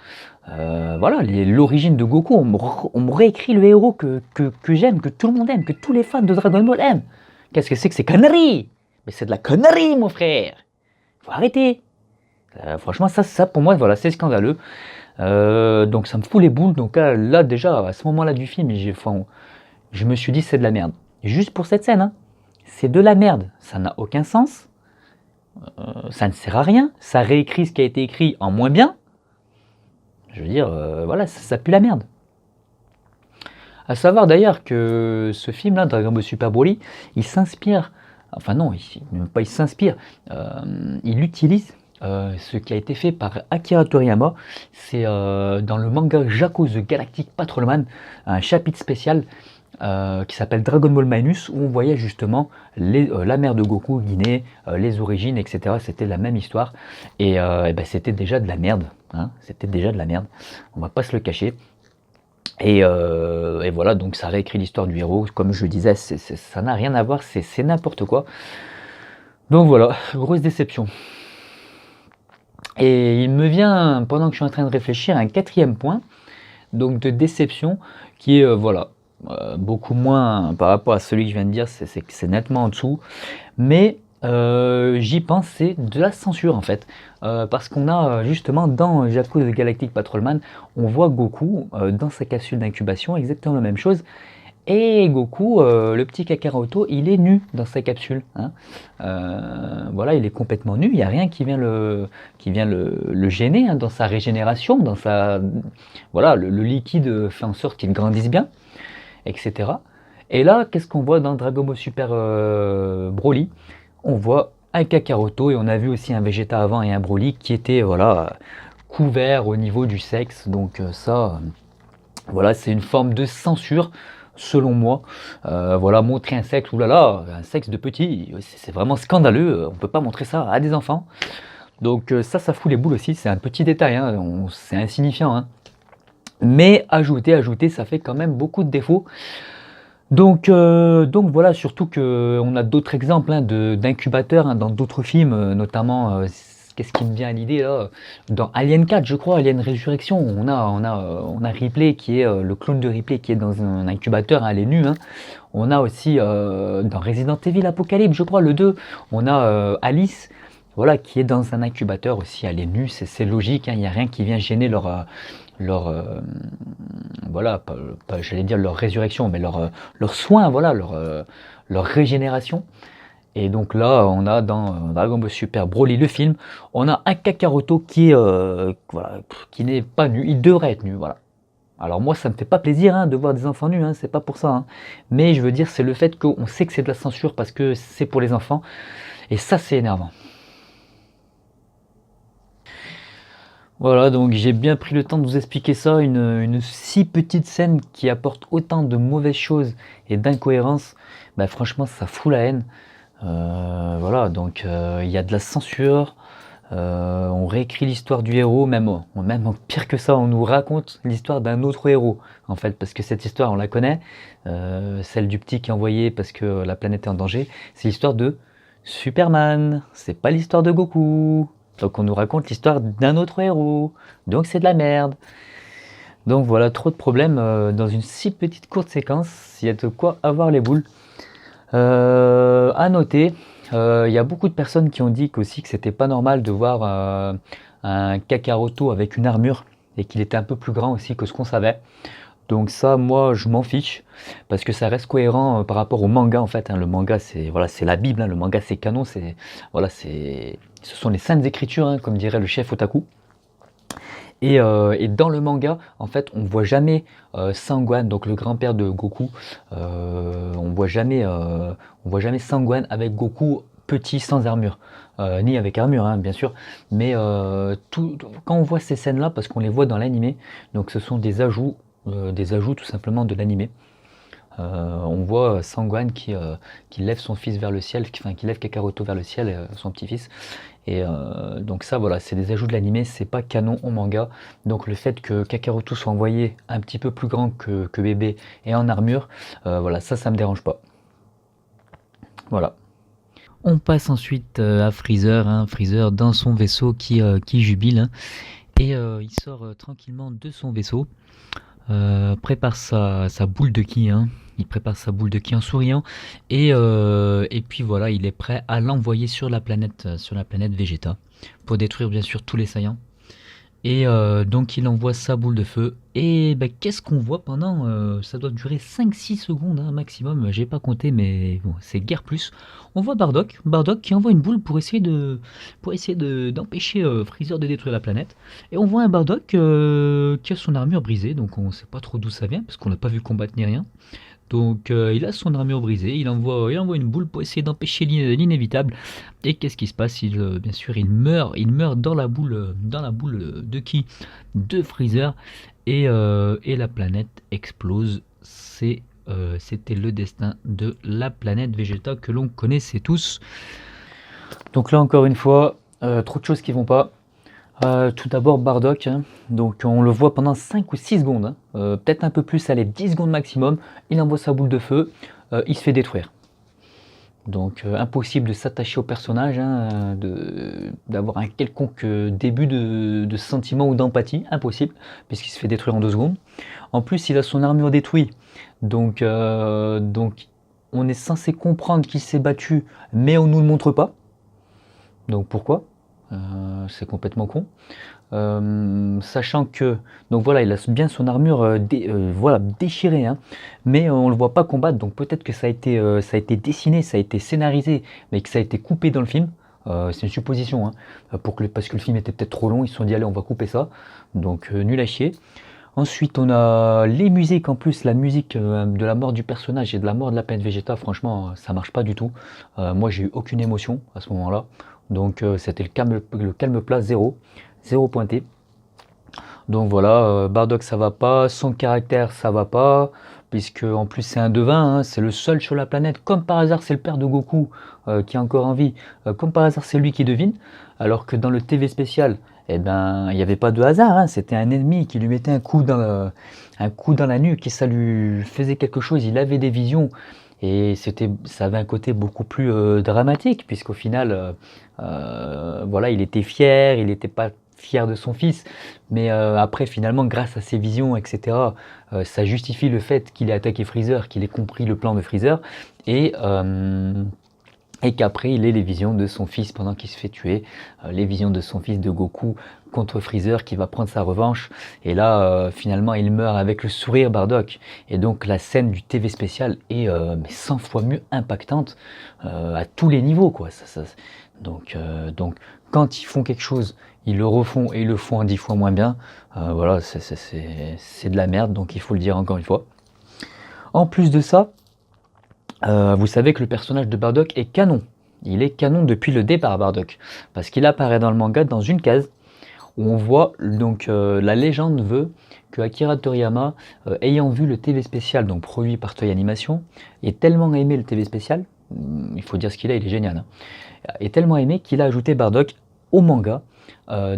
Voilà, l'origine de Goku, on me réécrit le héros que j'aime, que tout le monde aime, que tous les fans de Dragon Ball aiment. Qu'est-ce que c'est que ces conneries? Mais c'est de la connerie mon frère. Faut arrêter. Franchement ça pour moi voilà, c'est scandaleux. Donc ça me fout les boules. Donc là déjà à ce moment-là du film, je me suis dit c'est de la merde. Juste pour cette scène, hein. C'est de la merde. Ça n'a aucun sens. Ça ne sert à rien. Ça réécrit ce qui a été écrit en moins bien. Je veux dire, voilà, ça pue la merde. À savoir d'ailleurs que ce film-là, Dragon Ball Super Broly, il s'inspire, enfin non, même pas il s'inspire, il utilise ce qui a été fait par Akira Toriyama. C'est dans le manga Jaco the Galactic Patrolman, un chapitre spécial qui s'appelle Dragon Ball Minus, où on voyait justement la mère de Goku, Guinée, les origines, etc. C'était la même histoire, et ben, c'était déjà de la merde, hein, c'était déjà de la merde, on va pas se le cacher. Et voilà, donc ça réécrit l'histoire du héros, comme je le disais, ça n'a rien à voir, c'est n'importe quoi. Donc voilà, grosse déception. Et il me vient, pendant que je suis en train de réfléchir, un quatrième point, donc de déception, qui est, voilà, beaucoup moins par rapport à celui que je viens de dire, c'est nettement en dessous, mais j'y pense, c'est de la censure en fait. Parce qu'on a justement dans Jaco de Galactic Patrolman, on voit Goku dans sa capsule d'incubation, exactement la même chose. Et Goku, le petit Kakaroto, il est nu dans sa capsule, hein. Voilà, il est complètement nu, il n'y a rien qui vient le gêner, hein, dans sa régénération, dans sa... Voilà, le liquide fait en sorte qu'il grandisse bien, etc. Et là, qu'est-ce qu'on voit dans Dragon Ball Super Broly? On voit un Kakaroto, et on a vu aussi un Vegeta avant et un Broly qui étaient, voilà, couverts au niveau du sexe. Donc ça, voilà, c'est une forme de censure, selon moi. Voilà, montrer un sexe, oulala, un sexe de petit, c'est vraiment scandaleux, on peut pas montrer ça à des enfants. Donc ça fout les boules aussi, c'est un petit détail, hein, c'est insignifiant, hein. Mais ajouter, ça fait quand même beaucoup de défauts. Donc voilà, surtout qu'on a d'autres exemples, hein, d'incubateurs, hein, dans d'autres films, notamment, qu'est-ce qui me vient à l'idée là? Dans Alien 4, je crois, Alien Résurrection, on a Ripley qui est le clone de Ripley qui est dans un incubateur, hein, elle est nue, hein. On a aussi dans Resident Evil Apocalypse, je crois, le 2, on a Alice, voilà, qui est dans un incubateur aussi, elle est nue, c'est logique, hein, il n'y a rien qui vient gêner leur voilà, j'allais dire leur résurrection, mais leur soin, voilà, leur régénération. Et donc là, on a dans Dragon Ball Super Broly, le film, on a un Kakaroto qui est, voilà, qui n'est pas nu, il devrait être nu, voilà. Alors moi, ça me fait pas plaisir, hein, de voir des enfants nus, hein, c'est pas pour ça, hein. Mais je veux dire, c'est le fait qu'on sait que c'est de la censure parce que c'est pour les enfants, et ça, c'est énervant. Voilà, donc j'ai bien pris le temps de vous expliquer ça, une si petite scène qui apporte autant de mauvaises choses et d'incohérences, bah franchement ça fout la haine. Voilà, donc il y a de la censure, on réécrit l'histoire du héros, même pire que ça, on nous raconte l'histoire d'un autre héros, en fait, parce que cette histoire on la connaît, celle du petit qui est envoyé parce que la planète est en danger, c'est l'histoire de Superman, c'est pas l'histoire de Goku. Donc on nous raconte l'histoire d'un autre héros, donc c'est de la merde. Donc voilà, trop de problèmes dans une si petite courte séquence, il y a de quoi avoir les boules. À noter, il y a beaucoup de personnes qui ont dit aussi que c'était pas normal de voir un Kakaroto avec une armure et qu'il était un peu plus grand aussi que ce qu'on savait. Donc ça, moi, je m'en fiche parce que ça reste cohérent par rapport au manga en fait, hein. Le manga, c'est voilà, c'est la Bible, hein. Le manga, c'est canon, c'est voilà, ce sont les saintes écritures, hein, comme dirait le chef otaku. Et dans le manga, en fait, on voit jamais Sangwan, donc le grand-père de Goku. On voit jamais Sangwan avec Goku petit sans armure, ni avec armure, hein, bien sûr. Mais quand on voit ces scènes-là, parce qu'on les voit dans l'animé, donc ce sont des ajouts tout simplement de l'animé. On voit Sangwan qui lève son fils vers le ciel, enfin qui lève Kakaroto vers le ciel, son petit-fils. Et donc ça, voilà, c'est des ajouts de l'animé, c'est pas canon au manga. Donc le fait que Kakaroto soit envoyé un petit peu plus grand que bébé et en armure, voilà, ça me dérange pas. Voilà. On passe ensuite à Freezer, hein, Freezer dans son vaisseau qui jubile, hein, et il sort tranquillement de son vaisseau. Prépare sa boule de ki, hein. Il prépare sa boule de ki en souriant et puis voilà, il est prêt à l'envoyer sur la planète Vegeta pour détruire bien sûr tous les Saiyans. Et donc il envoie sa boule de feu et bah, qu'est-ce qu'on voit pendant ça doit durer 5-6 secondes, hein, maximum, j'ai pas compté mais bon, c'est guère plus. On voit Bardock qui envoie une boule pour essayer d'empêcher Freezer de détruire la planète. Et on voit un Bardock qui a son armure brisée, donc on sait pas trop d'où ça vient parce qu'on l'a pas vu combattre ni rien. Donc il a son armure brisée, il envoie une boule pour essayer d'empêcher l'inévitable. Et qu'est-ce qui se passe? Bien sûr, il meurt dans la boule de ki de Freezer et la planète explose. C'est c'était le destin de la planète Vegeta que l'on connaissait tous. Donc là encore une fois, trop de choses qui vont pas. Tout d'abord Bardock, hein. Donc on le voit pendant 5 ou 6 secondes, hein. Peut-être un peu plus, allez 10 secondes maximum, il envoie sa boule de feu, il se fait détruire. Donc impossible de s'attacher au personnage, hein, d'avoir un quelconque début de sentiment ou d'empathie, impossible, puisqu'il se fait détruire en 2 secondes. En plus il a son armure détruite, donc on est censé comprendre qu'il s'est battu, mais on nous le montre pas. Donc pourquoi? C'est complètement con. Sachant que, donc voilà, il a bien son armure voilà, déchirée, hein, mais on le voit pas combattre, donc peut-être que ça a été dessiné, ça a été scénarisé, mais que ça a été coupé dans le film. C'est une supposition, hein, parce que le film était peut-être trop long, ils se sont dit allez on va couper ça, donc nul à chier. Ensuite on a les musiques, en plus la musique de la mort du personnage et de la mort de la planète Vegeta, franchement ça marche pas du tout. Moi j'ai eu aucune émotion à ce moment là, donc c'était le calme plat, zéro pointé. Donc voilà, Bardock ça va pas, son caractère ça va pas, puisque en plus c'est un devin, hein, c'est le seul sur la planète, comme par hasard c'est le père de Goku qui est encore en vie, comme par hasard c'est lui qui devine, alors que dans le TV spécial, eh ben il n'y avait pas de hasard, hein, c'était un ennemi qui lui mettait un coup dans la nuque et ça lui faisait quelque chose, il avait des visions. Et ça avait un côté beaucoup plus dramatique, puisqu'au final, voilà, il était fier, il n'était pas fier de son fils, mais après finalement grâce à ses visions, etc., ça justifie le fait qu'il ait attaqué Freezer, qu'il ait compris le plan de Freezer, et qu'après il ait les visions de son fils pendant qu'il se fait tuer, les visions de son fils de Goku contre Freezer qui va prendre sa revanche, et là finalement il meurt avec le sourire Bardock, et donc la scène du TV spécial est 100 fois mieux impactante à tous les niveaux, quoi. Donc quand ils font quelque chose, ils le refont et ils le font en 10 fois moins bien. Voilà, c'est de la merde, donc il faut le dire encore une fois. En plus de ça, vous savez que le personnage de Bardock est canon. Il est canon depuis le départ, Bardock, parce qu'il apparaît dans le manga dans une case où on voit, donc la légende veut que Akira Toriyama, ayant vu le TV spécial, donc produit par Toei Animation, ait tellement aimé le TV spécial, il faut dire ce qu'il est génial, hein, est tellement aimé qu'il a ajouté Bardock au manga,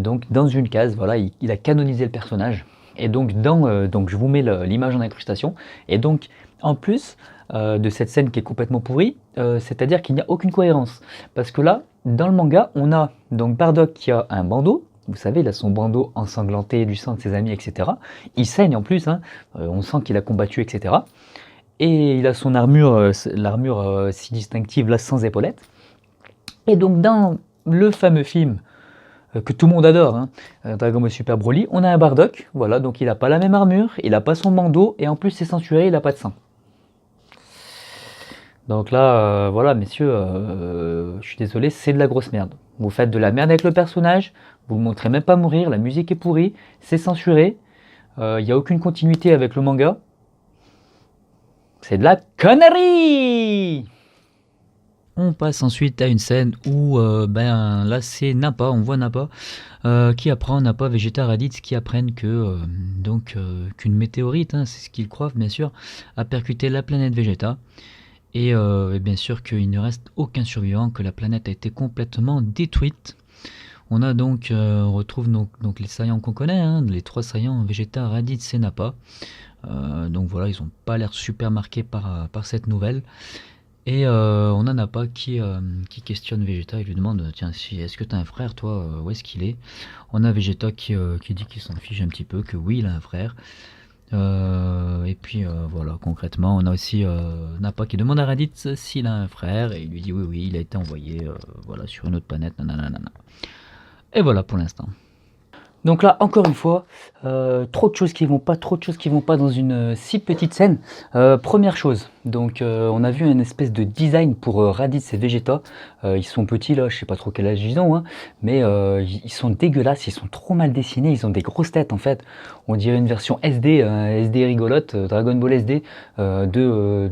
donc dans une case, voilà, il a canonisé le personnage. Et donc, donc je vous mets l'image en incrustation. Et donc, en plus de cette scène qui est complètement pourrie, c'est-à-dire qu'il n'y a aucune cohérence. Parce que là, dans le manga, on a donc Bardock qui a un bandeau. Vous savez, il a son bandeau ensanglanté, du sang de ses amis, etc. Il saigne en plus, hein, on sent qu'il a combattu, etc. Et il a son armure, l'armure si distinctive, là, sans épaulettes. Et donc, dans le fameux film que tout le monde adore, hein, Dragon Ball Super Broly, on a un Bardock, voilà, donc il n'a pas la même armure, il n'a pas son bandeau, et en plus c'est censuré, il n'a pas de sang. Donc là, voilà, messieurs, je suis désolé, c'est de la grosse merde. Vous faites de la merde avec le personnage, vous ne le montrez même pas mourir, la musique est pourrie, c'est censuré, il n'y a aucune continuité avec le manga. C'est de la connerie! On passe ensuite à une scène où là c'est Nappa, on voit Nappa qui apprend, Nappa, Vegeta, Raditz qui apprennent que qu'une météorite, hein, c'est ce qu'ils croient bien sûr, a percuté la planète Vegeta, et bien sûr qu'il ne reste aucun survivant, que la planète a été complètement détruite. On a donc, on retrouve donc les Saiyans qu'on connaît, hein, les 3 Saiyans, Vegeta, Raditz et Nappa. Donc voilà, ils n'ont pas l'air super marqués par cette nouvelle. Et on a Nappa qui questionne Vegeta et lui demande tiens, est-ce que tu as un frère, toi, où est-ce qu'il est? On a Vegeta qui dit qu'il s'en fiche un petit peu, que oui, il a un frère. Et puis voilà, concrètement, on a aussi Nappa qui demande à Raditz s'il a un frère, et il lui dit oui, il a été envoyé voilà, sur une autre planète, nanana. Et voilà pour l'instant. Donc là, encore une fois, trop de choses qui vont pas dans une si petite scène. Première chose, donc on a vu une espèce de design pour Raditz et Vegeta. Ils sont petits là, je sais pas trop quel âge ils ont, hein, mais ils sont dégueulasses, ils sont trop mal dessinés, ils ont des grosses têtes en fait. On dirait une version SD, SD rigolote, Dragon Ball SD de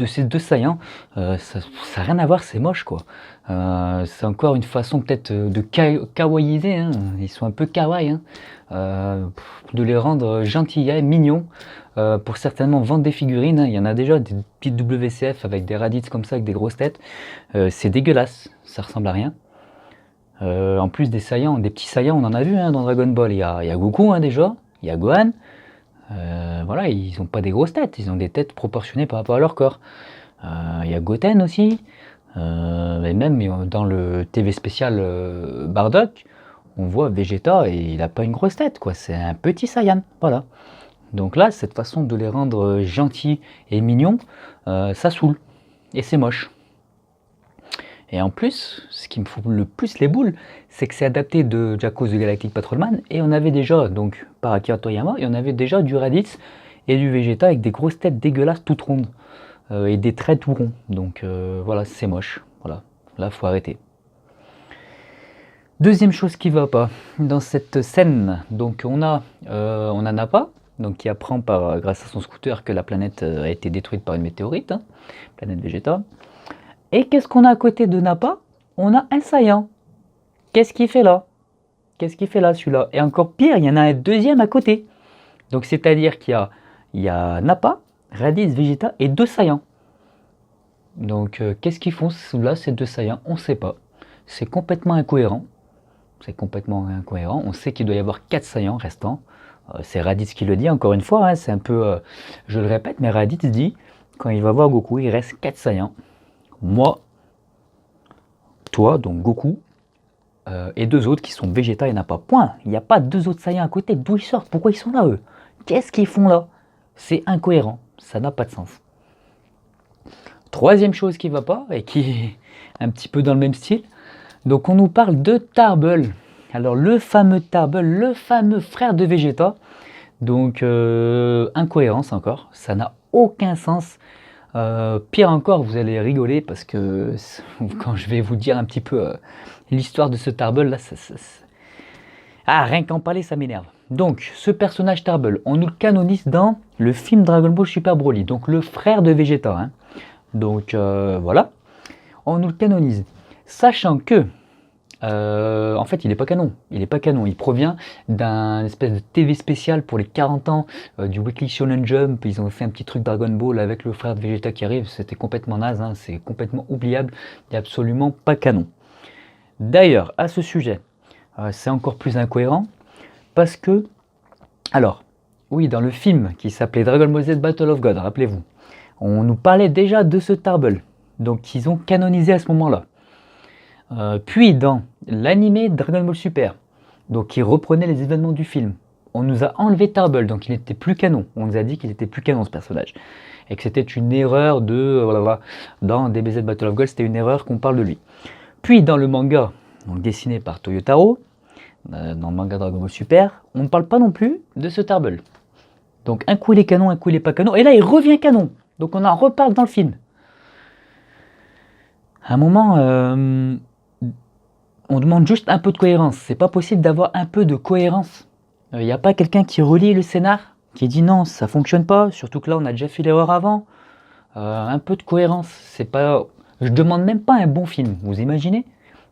ces 2 Saiyans. Ça n'a rien à voir, c'est moche quoi. C'est encore une façon peut-être de kawaiiser, hein. Ils sont un peu kawaii, hein. De les rendre gentillets, mignons. pour certainement vendre des figurines, hein. Il y en a déjà des petites WCF avec des Raditz comme ça, avec des grosses têtes. C'est dégueulasse, ça ressemble à rien. En plus des saiyans, des petits saiyans, on en a vu hein, dans Dragon Ball. Il y a Goku hein, déjà, il y a Gohan. Voilà, ils n'ont pas des grosses têtes, ils ont des têtes proportionnées par rapport à leur corps. Il y a Goten aussi. Et même dans le TV spécial Bardock, on voit Vegeta et il n'a pas une grosse tête, quoi. C'est un petit Saiyan, voilà. Donc là, cette façon de les rendre gentils et mignons, ça saoule. Et c'est moche. Et en plus, ce qui me fout le plus les boules, c'est que c'est adapté de Jackos the Galactic Patrolman, et on avait déjà, donc par Akira Toriyama, et on avait déjà du Raditz et du Vegeta avec des grosses têtes dégueulasses toutes rondes, et des traits tout ronds. Donc voilà, c'est moche. Voilà, là, faut arrêter. Deuxième chose qui va pas dans cette scène, donc on a Nappa, donc qui apprend grâce à son scooter que la planète a été détruite par une météorite, hein, planète Vegeta. Et qu'est-ce qu'on a à côté de Nappa? On a un Saiyan. Qu'est-ce qu'il fait là? Qu'est-ce qu'il fait là celui-là? Et encore pire, il y en a un deuxième à côté. Donc c'est-à-dire qu'il y a Nappa, Raditz, Vegeta et deux Saiyans. Donc qu'est-ce qu'ils font là ces deux Saiyans? On ne sait pas. C'est complètement incohérent. C'est complètement incohérent. On sait qu'il doit y avoir 4 Saiyans restants. C'est Raditz qui le dit encore une fois. Hein, c'est un peu, je le répète, mais Raditz dit quand il va voir Goku, il reste 4 Saiyans. Moi, toi, donc Goku, et deux autres qui sont Vegeta et Nappa. Point. Il n'y a pas deux autres Saiyans à côté. D'où ils sortent? Pourquoi ils sont là, eux? Qu'est-ce qu'ils font là? C'est incohérent. Ça n'a pas de sens. Troisième chose qui ne va pas, et qui est un petit peu dans le même style, donc on nous parle de Tarble. Alors le fameux Tarble, le fameux frère de Vegeta. Donc incohérence encore, ça n'a aucun sens. Pire encore, vous allez rigoler parce que quand je vais vous dire un petit peu l'histoire de ce Tarble, là, rien qu'en parler, ça m'énerve. Donc, ce personnage Tarble, on nous le canonise dans le film Dragon Ball Super Broly, donc le frère de Vegeta. Hein. Donc, voilà, on nous le canonise. Sachant que, en fait, il n'est pas canon. Il n'est pas canon. Il provient d'un espèce de TV spécial pour les 40 ans du Weekly Shonen Jump. Ils ont fait un petit truc Dragon Ball avec le frère de Vegeta qui arrive. C'était complètement naze. Hein. C'est complètement oubliable. Il n'est absolument pas canon. D'ailleurs, à ce sujet, c'est encore plus incohérent parce que, alors, oui, dans le film qui s'appelait Dragon Ball Z Battle of God, rappelez-vous, on nous parlait déjà de ce Tarble. Donc, ils ont canonisé à ce moment-là. Puis dans l'animé Dragon Ball Super, donc qui reprenait les événements du film, on nous a enlevé Tarble, donc il n'était plus canon. On nous a dit qu'il n'était plus canon ce personnage. Et que c'était une erreur de... voilà, dans DBZ Battle of God, c'était une erreur qu'on parle de lui. Puis dans le manga, donc dessiné par Toyotaro, dans le manga Dragon Ball Super, on ne parle pas non plus de ce Tarble. Donc un coup il est canon, un coup il n'est pas canon, et là il revient canon. Donc on en reparle dans le film. À un moment... on demande juste un peu de cohérence. C'est pas possible d'avoir un peu de cohérence. Il n'y a pas quelqu'un qui relit le scénar, qui dit non, ça fonctionne pas, surtout que là on a déjà fait l'erreur avant. Un peu de cohérence. C'est pas. Je demande même pas un bon film, vous imaginez?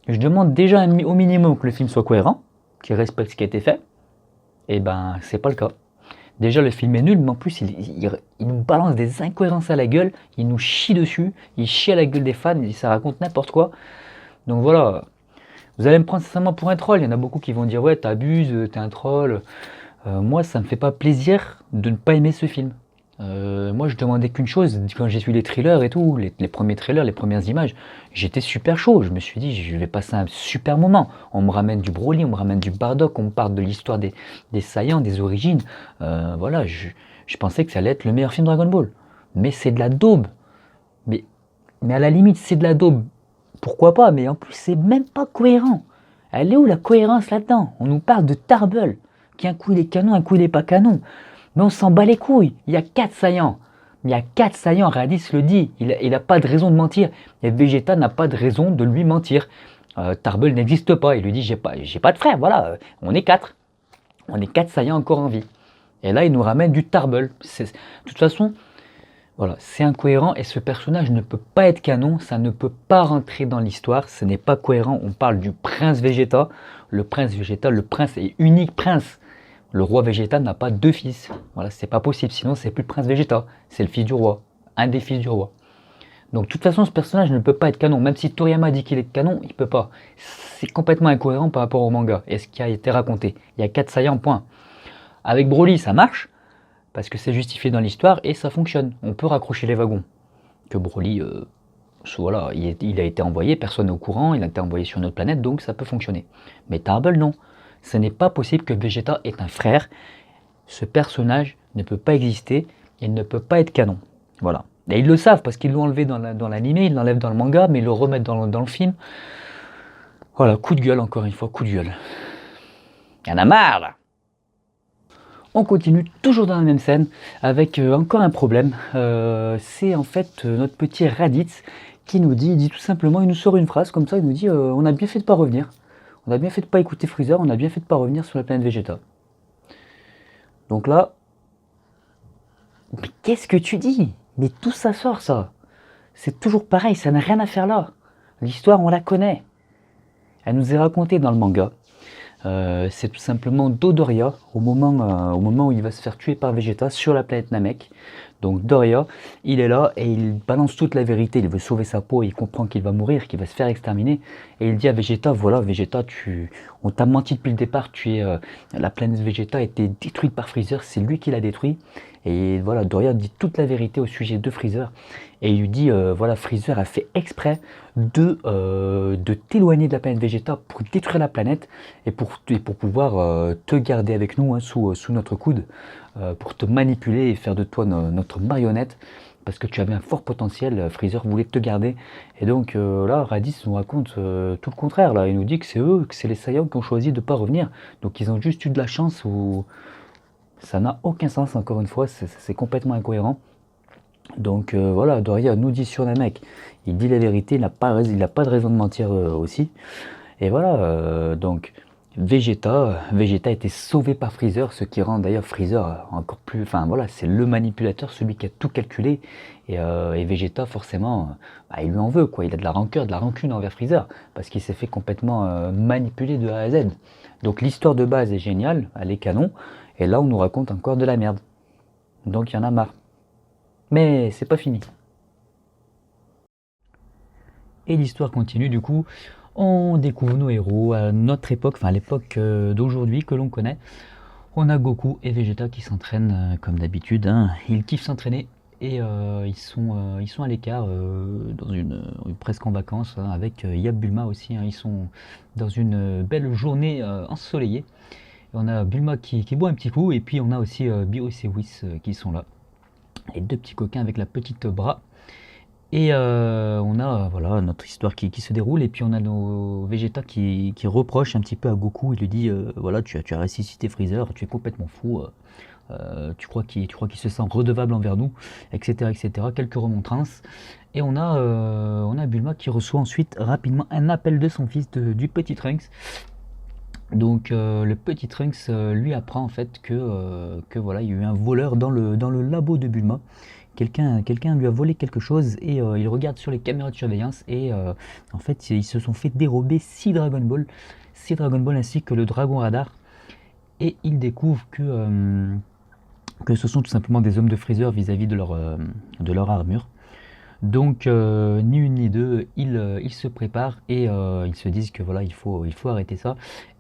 Je demande déjà au minimum que le film soit cohérent, qu'il respecte ce qui a été fait. Et ben, c'est pas le cas. Déjà le film est nul, mais en plus il nous balance des incohérences à la gueule, il nous chie dessus, il chie à la gueule des fans, ça raconte n'importe quoi. Donc voilà. Vous allez me prendre sincèrement pour un troll. Il y en a beaucoup qui vont dire ouais, t'abuses, t'es un troll. Moi, ça me fait pas plaisir de ne pas aimer ce film. Moi, je demandais qu'une chose. Quand j'ai vu les trailers et tout, les premiers trailers, les premières images, j'étais super chaud. Je me suis dit, je vais passer un super moment. On me ramène du Broly, on me ramène du Bardock, on me parle de l'histoire des Saiyans, des origines. Voilà, je pensais que ça allait être le meilleur film Dragon Ball. Mais c'est de la daube. Mais à la limite, c'est de la daube. Pourquoi pas, mais en plus c'est même pas cohérent. Elle est où la cohérence là-dedans? On nous parle de Tarble, qui un coup il est canon, un coup il est pas canon. Mais on s'en bat les couilles, il y a 4 Saiyans. Il y a 4 Saiyans, Raditz le dit, il a pas de raison de mentir. Et Vegeta n'a pas de raison de lui mentir. Tarble n'existe pas, il lui dit j'ai pas de frère, voilà, on est 4. On est 4 Saiyans encore en vie. Et là il nous ramène du Tarble. De toute façon... Voilà, c'est incohérent et ce personnage ne peut pas être canon, ça ne peut pas rentrer dans l'histoire, ce n'est pas cohérent. On parle du prince Vegeta, le prince et unique prince Le roi Vegeta n'a pas deux fils. Voilà, c'est pas possible. Sinon, c'est plus le prince Vegeta. C'est le fils du roi. Un des fils du roi. Donc, de toute façon, ce personnage ne peut pas être canon. Même si Toriyama dit qu'il est canon, il peut pas. C'est complètement incohérent par rapport au manga et ce qui a été raconté. Il y a 4 saillants, point. Avec Broly, ça marche. Parce que c'est justifié dans l'histoire et ça fonctionne. On peut raccrocher les wagons. Que Broly, voilà, il a été envoyé, personne n'est au courant, il a été envoyé sur une autre planète, donc ça peut fonctionner. Mais Tarbell, non. Ce n'est pas possible que Vegeta ait un frère. Ce personnage ne peut pas exister, il ne peut pas être canon. Voilà. Et ils le savent parce qu'ils l'ont enlevé dans l'animé, ils l'enlèvent dans le manga, mais ils le remettent dans le film. Voilà, coup de gueule, encore une fois, coup de gueule. Il y en a marre là. On continue toujours dans la même scène avec encore un problème. C'est en fait notre petit Raditz qui nous dit, il dit tout simplement, il nous sort une phrase comme ça, il nous dit on a bien fait de pas revenir. On a bien fait de pas écouter Freezer, on a bien fait de pas revenir sur la planète Vegeta. Donc là, mais qu'est-ce que tu dis? Mais tout ça sort ça. C'est toujours pareil, ça n'a rien à faire là. L'histoire, on la connaît. Elle nous est racontée dans le manga. C'est tout simplement Dodoria au moment où il va se faire tuer par Vegeta sur la planète Namek. Donc Doria, il est là et il balance toute la vérité, il veut sauver sa peau, il comprend qu'il va mourir, qu'il va se faire exterminer. Et il dit à Vegeta, voilà Vegeta, on t'a menti depuis le départ, la planète Vegeta a été détruite par Freezer, c'est lui qui l'a détruit. Et voilà, Doria dit toute la vérité au sujet de Freezer. Et il lui dit, voilà, Freezer a fait exprès de t'éloigner de la planète Vegeta pour détruire la planète et pour pouvoir te garder avec nous hein, sous notre coude, pour te manipuler et faire de toi notre marionnette. Parce que tu avais un fort potentiel, Freezer voulait te garder. Et donc là, Raditz nous raconte tout le contraire. Là. Il nous dit que c'est les Saiyans qui ont choisi de ne pas revenir. Donc ils ont juste eu de la chance ou... Ça n'a aucun sens, encore une fois, c'est complètement incohérent. Donc voilà, Doria nous dit sur Namek, il dit la vérité, il n'a pas de raison de mentir aussi. Et voilà, donc Vegeta a été sauvé par Freezer, ce qui rend d'ailleurs Freezer encore plus... Enfin voilà, c'est le manipulateur, celui qui a tout calculé. Et Vegeta, forcément, il lui en veut, quoi. Il a de la rancœur, de la rancune envers Freezer, parce qu'il s'est fait complètement manipuler de A à Z. Donc l'histoire de base est géniale, elle est canon, et là on nous raconte encore de la merde. Donc il y en a marre. Mais c'est pas fini. Et l'histoire continue du coup. On découvre nos héros à notre époque, enfin à l'époque d'aujourd'hui que l'on connaît. On a Goku et Vegeta qui s'entraînent comme d'habitude. Hein. Ils kiffent s'entraîner et ils sont à l'écart, presque en vacances, hein, avec Yab Bulma aussi. Hein. Ils sont dans une belle journée ensoleillée. Et on a Bulma qui boit un petit coup et puis on a aussi Beerus et Whis qui sont là. Les deux petits coquins avec la petite bras. Et on a voilà, notre histoire qui se déroule, et puis on a nos Vegeta qui reproche un petit peu à Goku, il lui dit voilà, tu as ressuscité Freezer, tu es complètement fou, tu crois qu'il se sent redevable envers nous, etc. etc. Quelques remontrances. Et on a Bulma qui reçoit ensuite rapidement un appel de son fils, du petit Trunks. Donc le petit Trunks lui apprend en fait que voilà, il y a eu un voleur dans le labo de Bulma. Quelqu'un lui a volé quelque chose et il regarde sur les caméras de surveillance et en fait ils se sont fait dérober 6 Dragon Ball ainsi que le Dragon Radar, et il découvre que ce sont tout simplement des hommes de Freezer vis-à-vis de leur armure. Donc ni une ni deux, ils se préparent et ils se disent que voilà, il faut arrêter ça,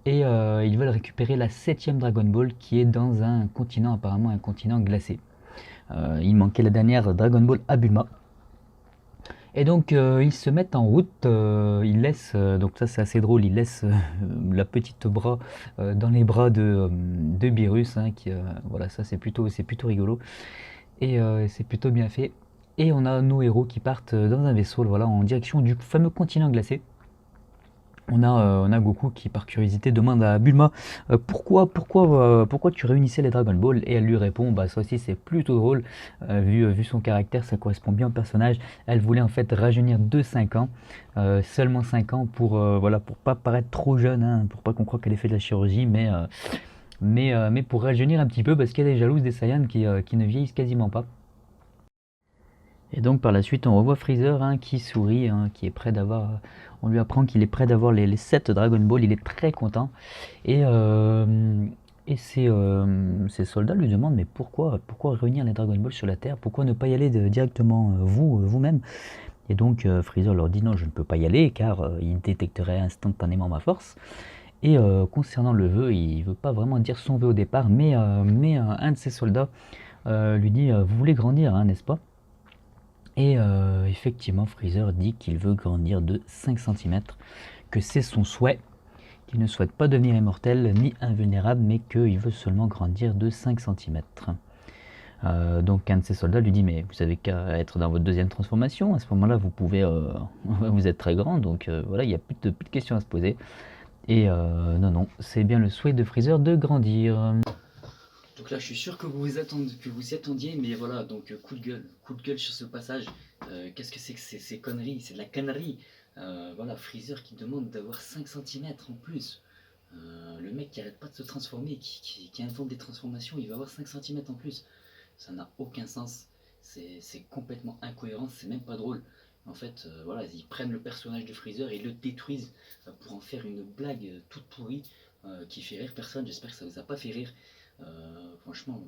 et ils veulent récupérer la 7ème Dragon Ball qui est dans un continent, apparemment un continent glacé. Il manquait la dernière Dragon Ball à Bulma. Et donc ils se mettent en route, ils laissent, donc ça c'est assez drôle, ils laissent la petite bras dans les bras de Beerus, hein, voilà, ça c'est plutôt rigolo, et c'est plutôt bien fait. Et on a nos héros qui partent dans un vaisseau, voilà, en direction du fameux continent glacé. On a Goku qui, par curiosité, demande à Bulma pourquoi tu réunissais les Dragon Ball, et elle lui répond, bah ça aussi c'est plutôt drôle, vu son caractère, ça correspond bien au personnage. Elle voulait en fait rajeunir de 5 ans, seulement 5 ans, pour pas paraître trop jeune, hein, pour pas qu'on croie qu'elle ait fait de la chirurgie, mais pour rajeunir un petit peu, parce qu'elle est jalouse des Saiyans qui ne vieillissent quasiment pas. Et donc par la suite on revoit Freezer, hein, qui sourit, hein, qui est prêt d'avoir... On lui apprend qu'il est prêt d'avoir les 7 Dragon Ball, il est très content. Et Et ces soldats lui demandent mais pourquoi réunir les Dragon Ball sur la Terre? Pourquoi ne pas y aller directement vous-même? Et donc Freezer leur dit non, je ne peux pas y aller car il détecterait instantanément ma force. Et concernant le vœu, il veut pas vraiment dire son vœu au départ, mais un de ses soldats lui dit vous voulez grandir, hein, n'est-ce pas? Et effectivement, Freezer dit qu'il veut grandir de 5 cm, que c'est son souhait, qu'il ne souhaite pas devenir immortel ni invulnérable, mais qu'il veut seulement grandir de 5 cm. Donc un de ses soldats lui dit mais vous avez qu'à être dans votre deuxième transformation, à ce moment-là vous pouvez, vous êtes très grand, donc voilà, il n'y a plus de questions à se poser. Et non, c'est bien le souhait de Freezer de grandir. Donc là, je suis sûr que vous y attendiez, mais voilà, donc coup de gueule sur ce passage. Qu'est-ce que c'est que ces conneries? C'est de la connerie. Voilà, Freezer qui demande d'avoir 5 cm en plus. Le mec qui arrête pas de se transformer, qui invente des transformations, il va avoir 5 cm en plus. Ça n'a aucun sens. C'est complètement incohérent, c'est même pas drôle. En fait, voilà, ils prennent le personnage de Freezer et le détruisent pour en faire une blague toute pourrie qui fait rire personne. J'espère que ça vous a pas fait rire. Franchement,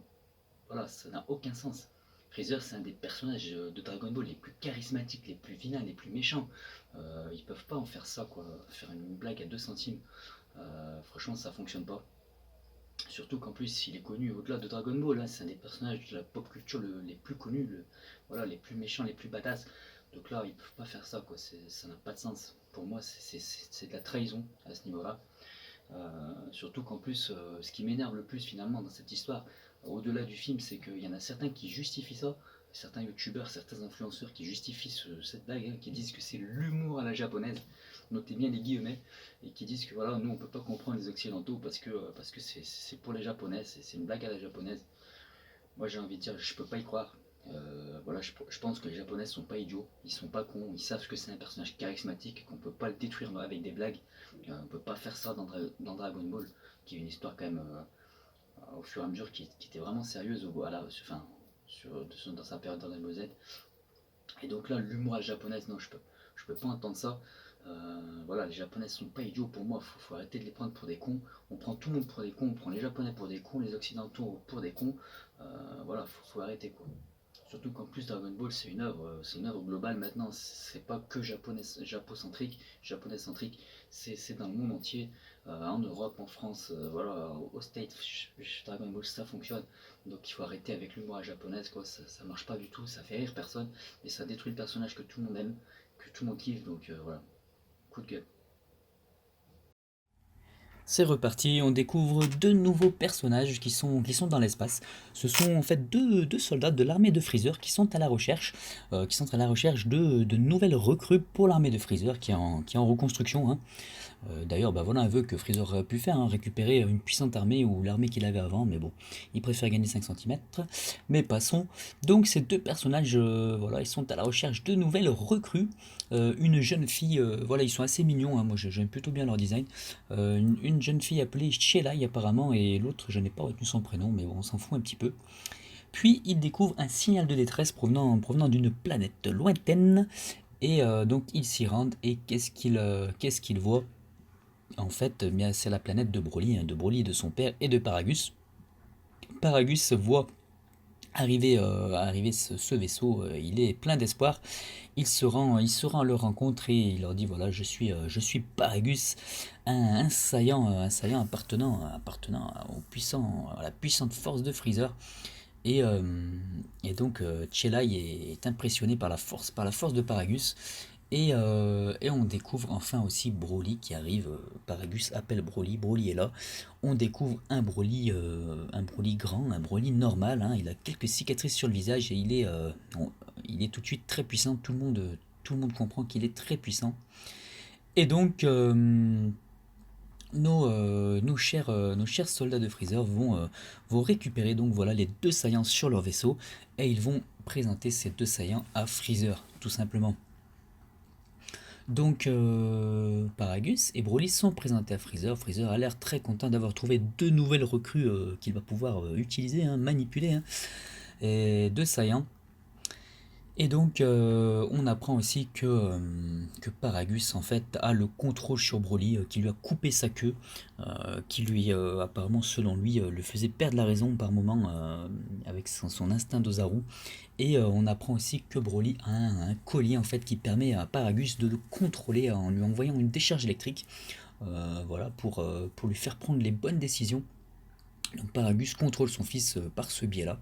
voilà, ça n'a aucun sens. Freezer, c'est un des personnages de Dragon Ball les plus charismatiques, les plus vilains, les plus méchants. Ils peuvent pas en faire ça, quoi. Faire une blague à 2 centimes. Franchement, ça fonctionne pas. Surtout qu'en plus, il est connu au-delà de Dragon Ball. Hein, c'est un des personnages de la pop culture les plus connus, voilà, les plus méchants, les plus badass. Donc là, ils peuvent pas faire ça, quoi. Ça n'a pas de sens. Pour moi, c'est de la trahison à ce niveau-là. Surtout qu'en plus, ce qui m'énerve le plus finalement dans cette histoire, au-delà du film, c'est qu'il y en a certains qui justifient ça, certains youtubeurs, certains influenceurs qui justifient cette blague, hein, qui disent que c'est l'humour à la japonaise, notez bien les guillemets, et qui disent que voilà, nous on peut pas comprendre les occidentaux parce que c'est pour les japonais, c'est une blague à la japonaise. Moi j'ai envie de dire, je peux pas y croire. Voilà, je pense que les japonais sont pas idiots, ils sont pas cons, ils savent que c'est un personnage charismatique, qu'on peut pas le détruire avec des blagues. On peut pas faire ça dans Dragon Ball, qui est une histoire quand même au fur et à mesure qui était vraiment sérieuse enfin, dans sa période Dragon Ball Z. Et donc là, l'humour à la japonaise, non, je peux pas entendre ça. Voilà, les japonais sont pas idiots pour moi, faut arrêter de les prendre pour des cons. On prend tout le monde pour des cons, on prend les japonais pour des cons, les occidentaux pour des cons. Voilà, faut arrêter quoi. Surtout qu'en plus Dragon Ball c'est une œuvre globale maintenant, c'est pas que japonais centrique, c'est dans le monde entier, en Europe, en France, voilà, aux States, Dragon Ball ça fonctionne. Donc il faut arrêter avec l'humour à japonaise quoi, ça marche pas du tout, ça fait rire personne, et ça détruit le personnage que tout le monde aime, que tout le monde kiffe, donc voilà, coup de gueule. C'est reparti, on découvre deux nouveaux personnages qui sont dans l'espace. Ce sont en fait deux soldats de l'armée de Freezer qui sont à la recherche de nouvelles recrues pour l'armée de Freezer qui est en reconstruction, hein. D'ailleurs, bah voilà un vœu que Freezer aurait pu faire, hein, récupérer une puissante armée ou l'armée qu'il avait avant, mais bon, il préfère gagner 5 cm. Mais passons. Donc ces deux personnages, voilà, ils sont à la recherche de nouvelles recrues. Une jeune fille, voilà, ils sont assez mignons, hein, moi j'aime plutôt bien leur design. Une jeune fille appelée Shelai apparemment, et l'autre, je n'ai pas retenu son prénom, mais bon, on s'en fout un petit peu. Puis il découvre un signal de détresse provenant d'une planète lointaine, et donc ils s'y rendent, et qu'est-ce qu'il voit? En fait, bien, c'est la planète de Broly, hein, de Broly, de son père et de Paragus. Paragus voit arriver ce vaisseau, il est plein d'espoir. Il se rend à leur rencontre et il leur dit voilà, je suis Paragus, un saillant appartenant à la puissante force de Freezer. Et, euh, et donc Chelai est impressionné par la force de Paragus. Et on découvre enfin aussi Broly qui arrive. Paragus appelle Broly, Broly est là. On découvre un Broly grand, un Broly normal, hein. Il a quelques cicatrices sur le visage et il est tout de suite très puissant. Tout le monde comprend qu'il est très puissant. Et donc, nos chers soldats de Freezer vont récupérer donc voilà les deux saillants sur leur vaisseau et ils vont présenter ces deux saillants à Freezer, tout simplement. Donc, Paragus et Broly sont présentés à Freezer. Freezer a l'air très content d'avoir trouvé deux nouvelles recrues qu'il va pouvoir utiliser, hein, manipuler, hein, et deux saillants. Et donc, on apprend aussi que Paragus, en fait, a le contrôle sur Broly, qui lui a coupé sa queue, qui lui, apparemment, selon lui, le faisait perdre la raison par moment, avec son instinct d'Ozaru. Et on apprend aussi que Broly a un collier, en fait, qui permet à Paragus de le contrôler en lui envoyant une décharge électrique, voilà, pour lui faire prendre les bonnes décisions. Donc Paragus contrôle son fils par ce biais-là,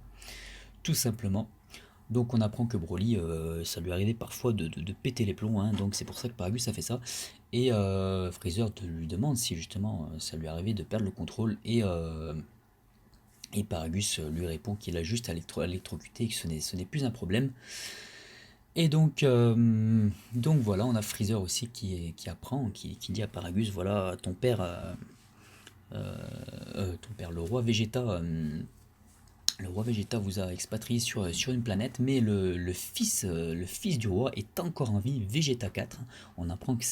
tout simplement. Donc on apprend que Broly, ça lui arrivait parfois de péter les plombs, hein, donc c'est pour ça que Paragus a fait ça. Et Freezer lui demande si justement ça lui arrivait de perdre le contrôle, et Paragus lui répond qu'il a juste à électrocuter et que ce n'est plus un problème. Et donc voilà, on a Freezer aussi qui apprend, qui dit à Paragus, voilà, ton père, le roi Vegeta vous a expatrié sur une planète, mais le fils du roi est encore en vie, Vegeta 4. On apprend que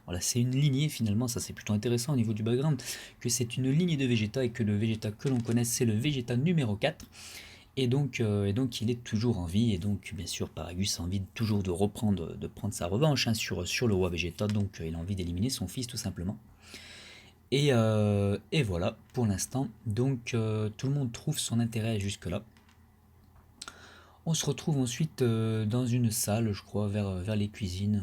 voilà, c'est une lignée finalement, ça c'est plutôt intéressant au niveau du background, que c'est une lignée de Vegeta et que le Vegeta que l'on connaisse c'est le Vegeta numéro 4. Et donc il est toujours en vie, et donc bien sûr Paragus a envie toujours de prendre sa revanche, hein, sur le roi Vegeta, donc il a envie d'éliminer son fils tout simplement. Et voilà, pour l'instant. Donc tout le monde trouve son intérêt jusque-là. On se retrouve ensuite dans une salle, je crois, vers les cuisines,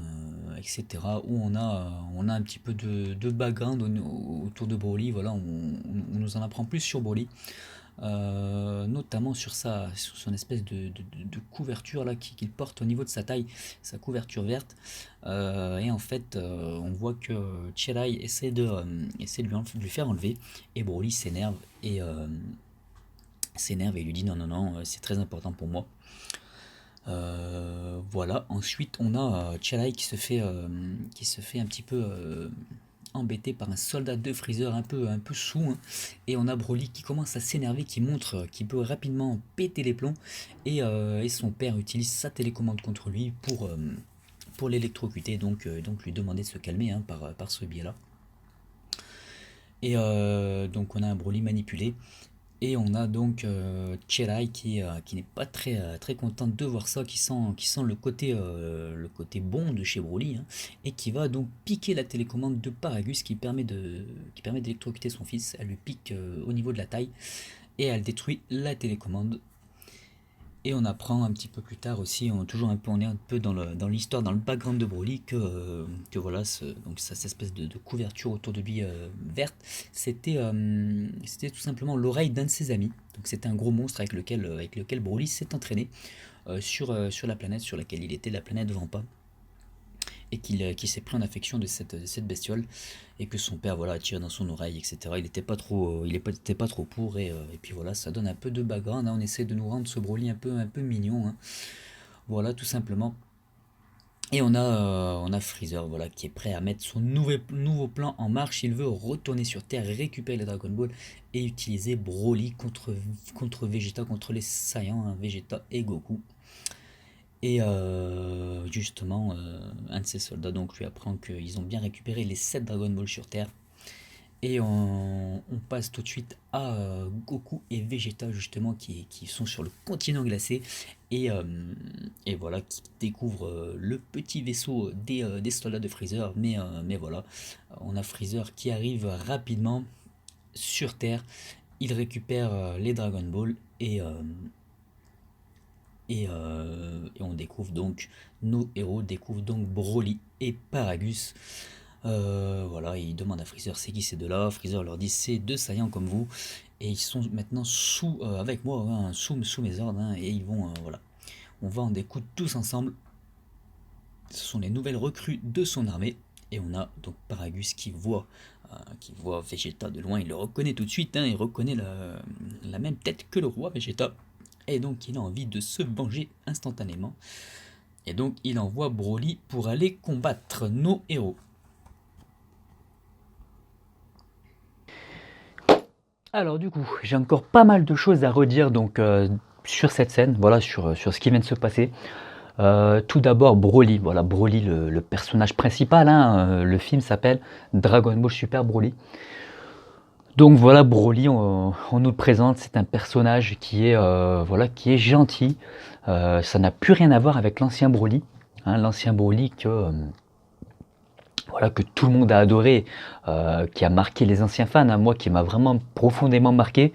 etc. Où on a un petit peu de background autour de Broly. Voilà, on nous en apprend plus sur Broly. Notamment sur son espèce de couverture là qu'il porte au niveau de sa taille, sa couverture verte. Et en fait, on voit que Cherai essaie de lui faire enlever, et Broly s'énerve et lui dit non, non, non, c'est très important pour moi. Voilà, ensuite on a Cherai qui se fait un petit peu embêté par un soldat de Freezer un peu saoul, hein. Et on a Broly qui commence à s'énerver, qui montre qu'il peut rapidement péter les plombs, et son père utilise sa télécommande contre lui pour l'électrocuter, donc lui demander de se calmer, hein, par ce biais-là. Et donc on a un Broly manipulé. Et on a donc Cherai qui n'est pas très contente de voir ça, qui sent le côté bon de chez Broly, hein, et qui va donc piquer la télécommande de Paragus qui permet d'électrocuter son fils. Elle lui pique au niveau de la taille, et elle détruit la télécommande. Et on apprend un petit peu plus tard aussi, on est un peu dans l'histoire, dans le background de Broly, que voilà, donc cette espèce de couverture autour de lui verte, c'était tout simplement l'oreille d'un de ses amis. Donc c'était un gros monstre avec lequel Broly s'est entraîné sur la planète sur laquelle il était, la planète Vampa, et qui s'est pris en affection de cette bestiole, et que son père, voilà, a tiré dans son oreille, etc. Il était pas trop pour, et puis voilà, ça donne un peu de background, hein. On essaie de nous rendre ce Broly un peu mignon, hein. Voilà, tout simplement. Et on a Freezer, voilà, qui est prêt à mettre son nouveau plan en marche. Il veut retourner sur Terre, récupérer les Dragon Ball et utiliser Broly contre Vegeta, contre les Saiyans, hein, Vegeta et Goku. Et justement, un de ses soldats donc lui apprend qu'ils ont bien récupéré les 7 Dragon Ball sur Terre. Et on passe tout de suite à Goku et Vegeta justement qui sont sur le continent glacé, et voilà, qui découvrent le petit vaisseau des soldats de Freezer. Mais voilà, on a Freezer qui arrive rapidement sur Terre. Il récupère les Dragon Ball, et on découvre donc, nos héros découvrent donc Broly et Paragus. Voilà, ils demandent à Freezer c'est qui ces deux-là. Freezer leur dit c'est deux Saiyans comme vous, et ils sont maintenant avec moi, hein, sous mes ordres, hein, et ils vont, voilà, on va en découdre tous ensemble. Ce sont les nouvelles recrues de son armée, et on a donc Paragus qui voit Vegeta de loin. Il le reconnaît tout de suite, hein, il reconnaît la même tête que le roi Vegeta. Et donc il a envie de se venger instantanément. Et donc il envoie Broly pour aller combattre nos héros. Alors du coup, j'ai encore pas mal de choses à redire donc sur cette scène, voilà, sur ce qui vient de se passer. Tout d'abord Broly, voilà, Broly le personnage principal, hein, le film s'appelle Dragon Ball Super Broly. Donc voilà, Broly, on nous le présente, c'est un personnage voilà, qui est gentil. Ça n'a plus rien à voir avec l'ancien Broly, hein, l'ancien Broly voilà, que tout le monde a adoré, qui a marqué les anciens fans, hein, moi qui m'a vraiment profondément marqué.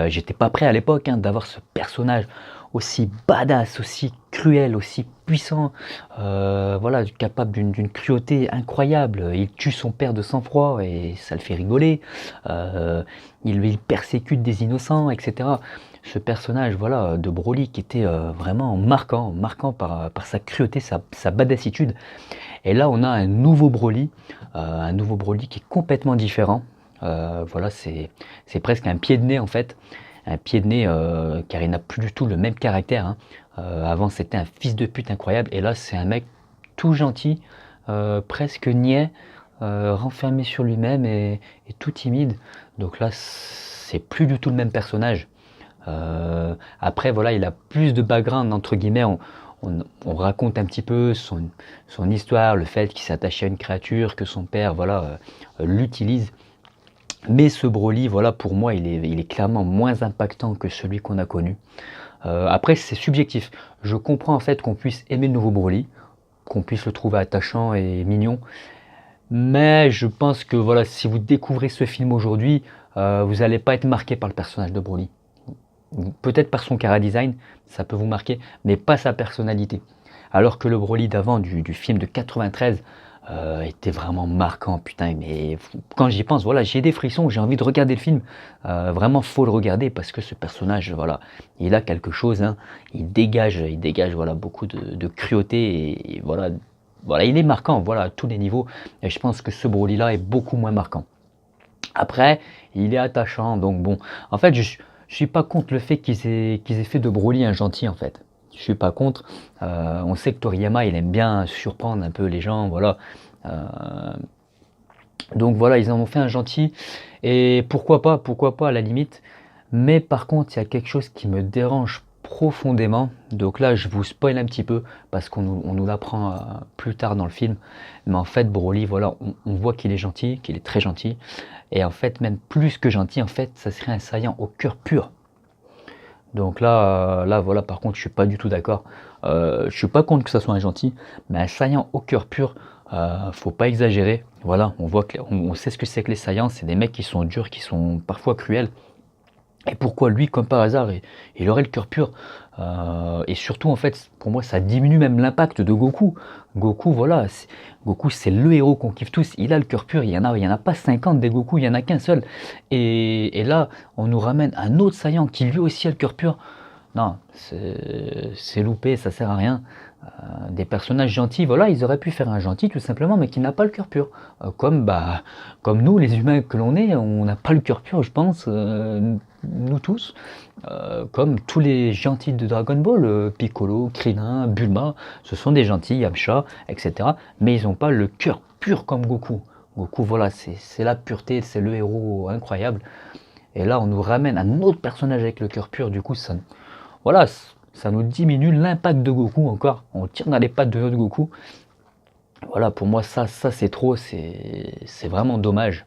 J'étais pas prêt à l'époque, hein, d'avoir ce personnage aussi badass, aussi cruel, aussi puissant, voilà, capable d'une cruauté incroyable. Il tue son père de sang-froid et ça le fait rigoler. Il persécute des innocents, etc. Ce personnage, voilà, de Broly qui était vraiment marquant par sa cruauté, sa badassitude. Et là, on a un nouveau Broly qui est complètement différent. Voilà, c'est presque un pied de nez en fait, un pied de nez car il n'a plus du tout le même caractère, hein. Avant, c'était un fils de pute incroyable, et là, c'est un mec tout gentil, presque niais, renfermé sur lui-même et tout timide. Donc là, c'est plus du tout le même personnage. Après, voilà, il a plus de background, entre guillemets. On raconte un petit peu son histoire, le fait qu'il s'attachait à une créature, que son père, voilà, l'utilise. Mais ce Broly, voilà, pour moi, il est clairement moins impactant que celui qu'on a connu. Après, c'est subjectif. Je comprends en fait qu'on puisse aimer le nouveau Broly, qu'on puisse le trouver attachant et mignon. Mais je pense que voilà, si vous découvrez ce film aujourd'hui, vous n'allez pas être marqué par le personnage de Broly. Peut-être par son chara design, ça peut vous marquer, mais pas sa personnalité. Alors que le Broly d'avant, du film de 93, était vraiment marquant, putain. Mais quand j'y pense, voilà, j'ai des frissons, j'ai envie de regarder le film. Vraiment, faut le regarder parce que ce personnage, voilà, il a quelque chose, hein. Il dégage, voilà, beaucoup de cruauté et voilà, voilà, il est marquant, voilà, à tous les niveaux. Et je pense que ce Broly-là est beaucoup moins marquant. Après, il est attachant, donc bon. En fait, je suis pas contre le fait qu'ils aient fait de Broly un gentil, en fait. Je suis pas contre. On sait que Toriyama, il aime bien surprendre un peu les gens, voilà. Euh, donc voilà, ils en ont fait un gentil. Et pourquoi pas à la limite. Mais par contre, il y a quelque chose qui me dérange profondément. Donc là, je vous spoil un petit peu parce on nous l'apprend plus tard dans le film. Mais en fait, Broly, voilà, on voit qu'il est gentil, qu'il est très gentil. Et en fait, même plus que gentil, en fait, ça serait un Saiyan au cœur pur. Donc là, voilà, par contre, je suis pas du tout d'accord. Je suis pas contre que ça soit un gentil, mais un Saiyan au cœur pur, faut pas exagérer. Voilà, on sait ce que c'est que les Saiyans, c'est des mecs qui sont durs, qui sont parfois cruels. Et pourquoi lui, comme par hasard, il aurait le cœur pur? Et surtout, en fait, pour moi, ça diminue même l'impact de Goku. Goku, voilà, Goku, c'est le héros qu'on kiffe tous. Il a le cœur pur. Il y en a pas 50 des Goku, il y en a qu'un seul. Et là, on nous ramène un autre Saiyan qui lui aussi a le cœur pur. Non, c'est loupé, ça sert à rien. Des personnages gentils, voilà, ils auraient pu faire un gentil tout simplement, mais qui n'a pas le cœur pur. Comme nous, les humains que l'on est, on n'a pas le cœur pur, je pense, nous tous. Comme tous les gentils de Dragon Ball, Piccolo, Krillin, Bulma, ce sont des gentils, Yamcha, etc. Mais ils n'ont pas le cœur pur comme Goku. Goku, voilà, c'est la pureté, c'est le héros incroyable. Et là, on nous ramène un autre personnage avec le cœur pur, du coup, voilà, ça nous diminue l'impact de Goku encore. On tire dans les pattes de notre Goku. Voilà, pour moi, ça c'est trop, c'est vraiment dommage.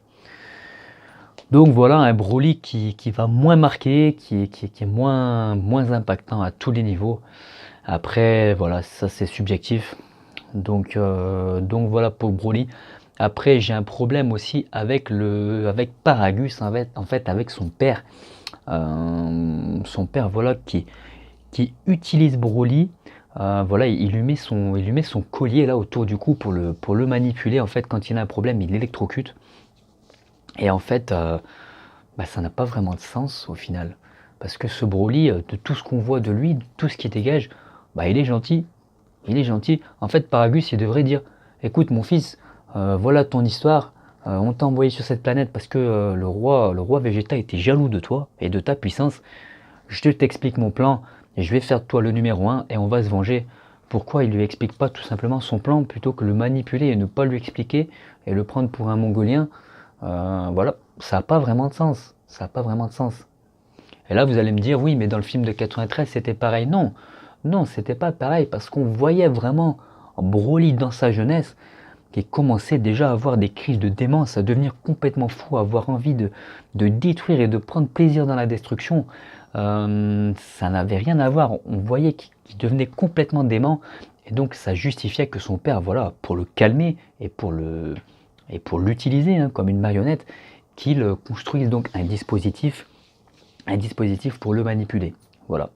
Donc voilà, un Broly qui va moins marquer, qui est moins impactant à tous les niveaux. Après, voilà, ça c'est subjectif. Donc voilà pour Broly. Après, j'ai un problème aussi avec Paragus, en fait, avec son père. Son père, voilà, qui utilise Broly. Voilà, il lui met son collier là autour du cou pour le manipuler. En fait, quand il a un problème, il l'électrocute. Et en fait, ça n'a pas vraiment de sens au final. Parce que ce Broly, de tout ce qu'on voit de lui, de tout ce qui dégage, il est gentil. Il est gentil. En fait, Paragus, il devrait dire, écoute mon fils, voilà ton histoire. On t'a envoyé sur cette planète parce que le roi Vegeta était jaloux de toi et de ta puissance. Je t'explique mon plan, et je vais faire de toi le numéro 1 et on va se venger. Pourquoi il lui explique pas tout simplement son plan plutôt que le manipuler et ne pas lui expliquer et le prendre pour un Mongolien? Voilà, ça n'a pas vraiment de sens. Ça n'a pas vraiment de sens. Et là, vous allez me dire, oui, mais dans le film de 93, c'était pareil. Non, non, c'était pas pareil parce qu'on voyait vraiment Broly dans sa jeunesse, qui commençait déjà à avoir des crises de démence, à devenir complètement fou, à avoir envie de détruire et de prendre plaisir dans la destruction. Ça n'avait rien à voir, on voyait qu'il devenait complètement dément, et donc ça justifiait que son père, voilà, pour le calmer et pour l'utiliser hein, comme une marionnette, qu'il construise donc un dispositif pour le manipuler. Voilà.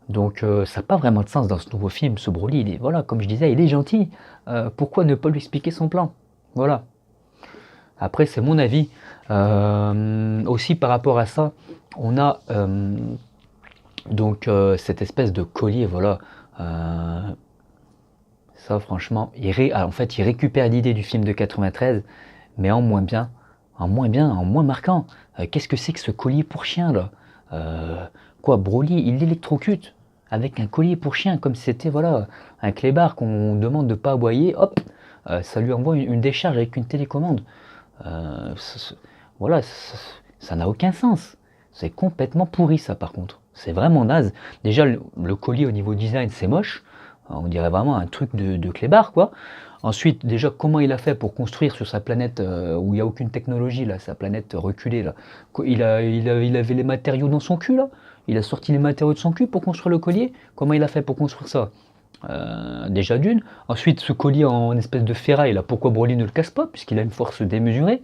Donc ça n'a pas vraiment de sens dans ce nouveau film, ce Broly, voilà, comme je disais, il est gentil. Pourquoi ne pas lui expliquer son plan? Voilà. Après, c'est mon avis. Aussi par rapport à ça, on a donc cette espèce de collier, voilà. Ça, franchement, en fait, il récupère l'idée du film de 93, mais en moins bien, en moins marquant. Qu'est-ce que c'est que ce collier pour chien là? Quoi, Broly, il l'électrocute avec un collier pour chien, comme si c'était voilà, un clébard qu'on demande de ne pas aboyer, hop, ça lui envoie une décharge avec une télécommande. Voilà, ça n'a aucun sens. C'est complètement pourri ça par contre. C'est vraiment naze. Déjà, le collier au niveau design, c'est moche. On dirait vraiment un truc de clébard, quoi. Ensuite, déjà, comment il a fait pour construire sur sa planète où il n'y a aucune technologie, là, sa planète reculée, là. Il avait les matériaux dans son cul, là. Il a sorti les matériaux de son cul pour construire le collier. Comment il a fait pour construire ça? Déjà d'une. Ensuite, ce collier en espèce de ferraille, là, pourquoi Broly ne le casse pas? Puisqu'il a une force démesurée.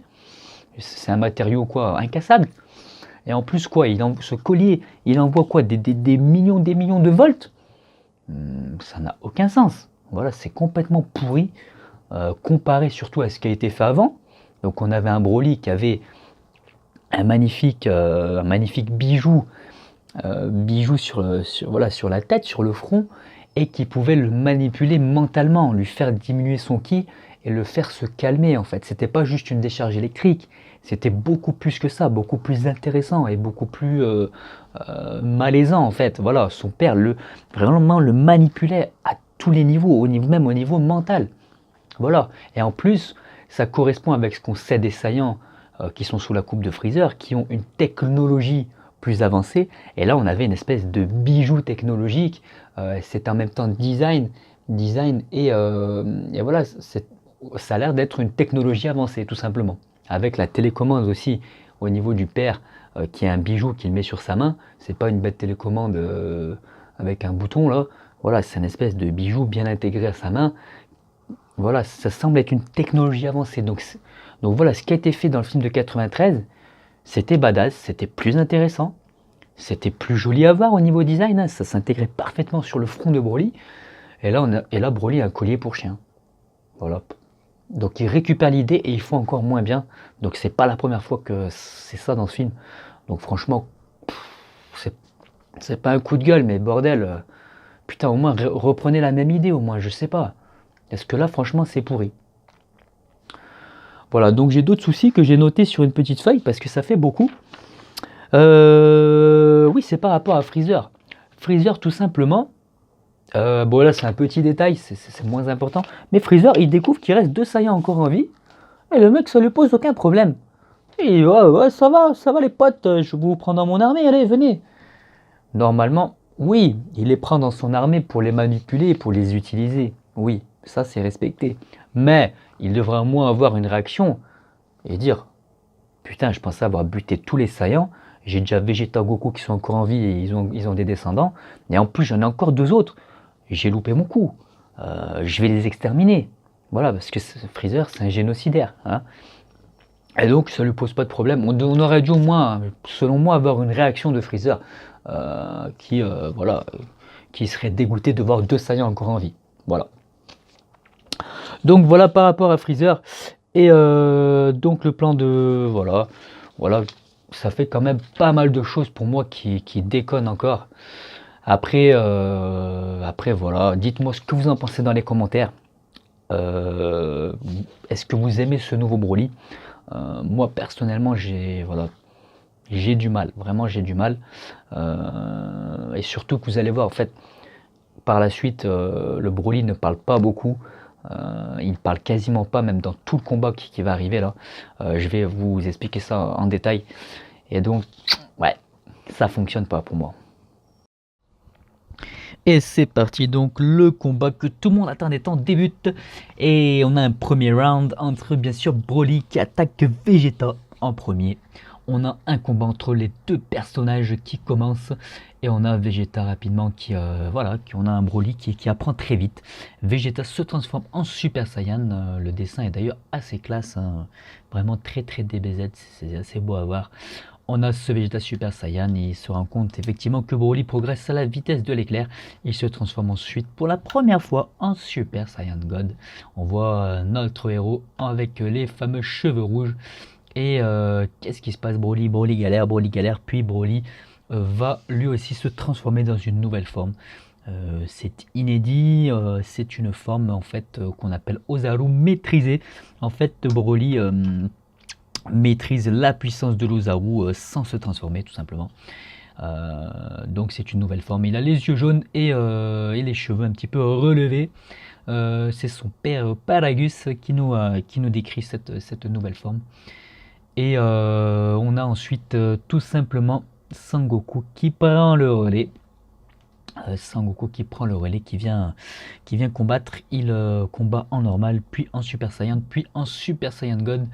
C'est un matériau, quoi, incassable. Et en plus, quoi, ce collier, il envoie quoi? Des millions de volts? Ça n'a aucun sens. Voilà, c'est complètement pourri, comparé surtout à ce qui a été fait avant. Donc on avait un Broly qui avait un magnifique bijou, voilà, sur la tête, sur le front, et qui pouvait le manipuler mentalement, lui faire diminuer son ki et le faire se calmer en fait. C'était pas juste une décharge électrique, c'était beaucoup plus que ça, beaucoup plus intéressant et beaucoup plus malaisant en fait. Voilà, son père vraiment le manipulait à tous les niveaux, même au niveau mental. Voilà, et en plus, ça correspond avec ce qu'on sait des Saiyans qui sont sous la coupe de Freezer, qui ont une technologie plus avancée. Et là, on avait une espèce de bijou technologique. C'est en même temps design et voilà, ça a l'air d'être une technologie avancée, tout simplement. Avec la télécommande aussi au niveau du père, qui est un bijou qu'il met sur sa main. C'est pas une bête télécommande avec un bouton là. Voilà, c'est une espèce de bijou bien intégré à sa main. Voilà, ça semble être une technologie avancée. Donc voilà, ce qui a été fait dans le film de 93, c'était badass, c'était plus intéressant, c'était plus joli à voir au niveau design, hein, ça s'intégrait parfaitement sur le front de Broly. Et là, Broly a un collier pour chien. Voilà. Donc il récupère l'idée et il faut encore moins bien. Donc c'est pas la première fois que c'est ça dans ce film. Donc franchement, c'est pas un coup de gueule, mais bordel, putain, au moins reprenez la même idée, au moins, je sais pas. Est-ce que là, franchement, c'est pourri? Voilà, donc j'ai d'autres soucis que j'ai notés sur une petite feuille parce que ça fait beaucoup. Oui, c'est par rapport à Freezer. Freezer, tout simplement. Bon, là, c'est un petit détail, c'est moins important. Mais Freezer, il découvre qu'il reste 2 Saiyans encore en vie. Et le mec, ça lui pose aucun problème. Et ouais, ça va les potes, je vous prends dans mon armée, allez, venez. Normalement, oui, il les prend dans son armée pour les manipuler et pour les utiliser. Oui, ça c'est respecté. Mais il devrait au moins avoir une réaction et dire putain, je pensais avoir buté tous les Saiyans. J'ai déjà Vegeta, Goku qui sont encore en vie et ils ont des descendants. Et en plus, j'en ai encore 2 autres. J'ai loupé mon coup. Je vais les exterminer. Voilà, parce que Freezer, c'est un génocidaire. Hein. Et donc, ça ne lui pose pas de problème. On aurait dû au moins, selon moi, avoir une réaction de Freezer voilà, qui serait dégoûté de voir 2 Saiyans encore en vie. Voilà. Donc voilà par rapport à Freezer. Et donc le plan de... Voilà, ça fait quand même pas mal de choses pour moi qui déconnent encore. Après voilà, dites-moi ce que vous en pensez dans les commentaires. Est-ce que vous aimez ce nouveau Broly? Moi personnellement j'ai du mal, vraiment j'ai du mal. Et surtout que vous allez voir en fait par la suite le Broly ne parle pas beaucoup. Il parle quasiment pas, même dans tout le combat qui va arriver là. Je vais vous expliquer ça en détail. Et donc, ouais, ça fonctionne pas pour moi. Et c'est parti, donc le combat que tout le monde attendait tant débute. Et on a un premier round entre bien sûr Broly qui attaque Vegeta en premier. On a un combat entre les deux personnages qui commence. Et on a Vegeta rapidement on a un Broly qui apprend très vite. Vegeta se transforme en Super Saiyan. Le dessin est d'ailleurs assez classe, hein. Vraiment très très DBZ, c'est assez beau à voir. On a ce Vegeta Super Saiyan, il se rend compte effectivement que Broly progresse à la vitesse de l'éclair. Il se transforme ensuite pour la première fois en Super Saiyan God. On voit notre héros avec les fameux cheveux rouges. Et qu'est-ce qui se passe? Broly galère, puis Broly va lui aussi se transformer dans une nouvelle forme. C'est inédit, c'est une forme en fait qu'on appelle Ozaru maîtrisée. En fait, Broly maîtrise la puissance de l'Ozaru sans se transformer tout simplement. Donc c'est une nouvelle forme. Il a les yeux jaunes et les cheveux un petit peu relevés. C'est son père Paragus qui nous décrit cette nouvelle forme. Et on a ensuite tout simplement Sangoku qui prend le relais. Sangoku qui prend le relais, qui vient combattre. Il combat en normal, puis en Super Saiyan, puis en Super Saiyan God.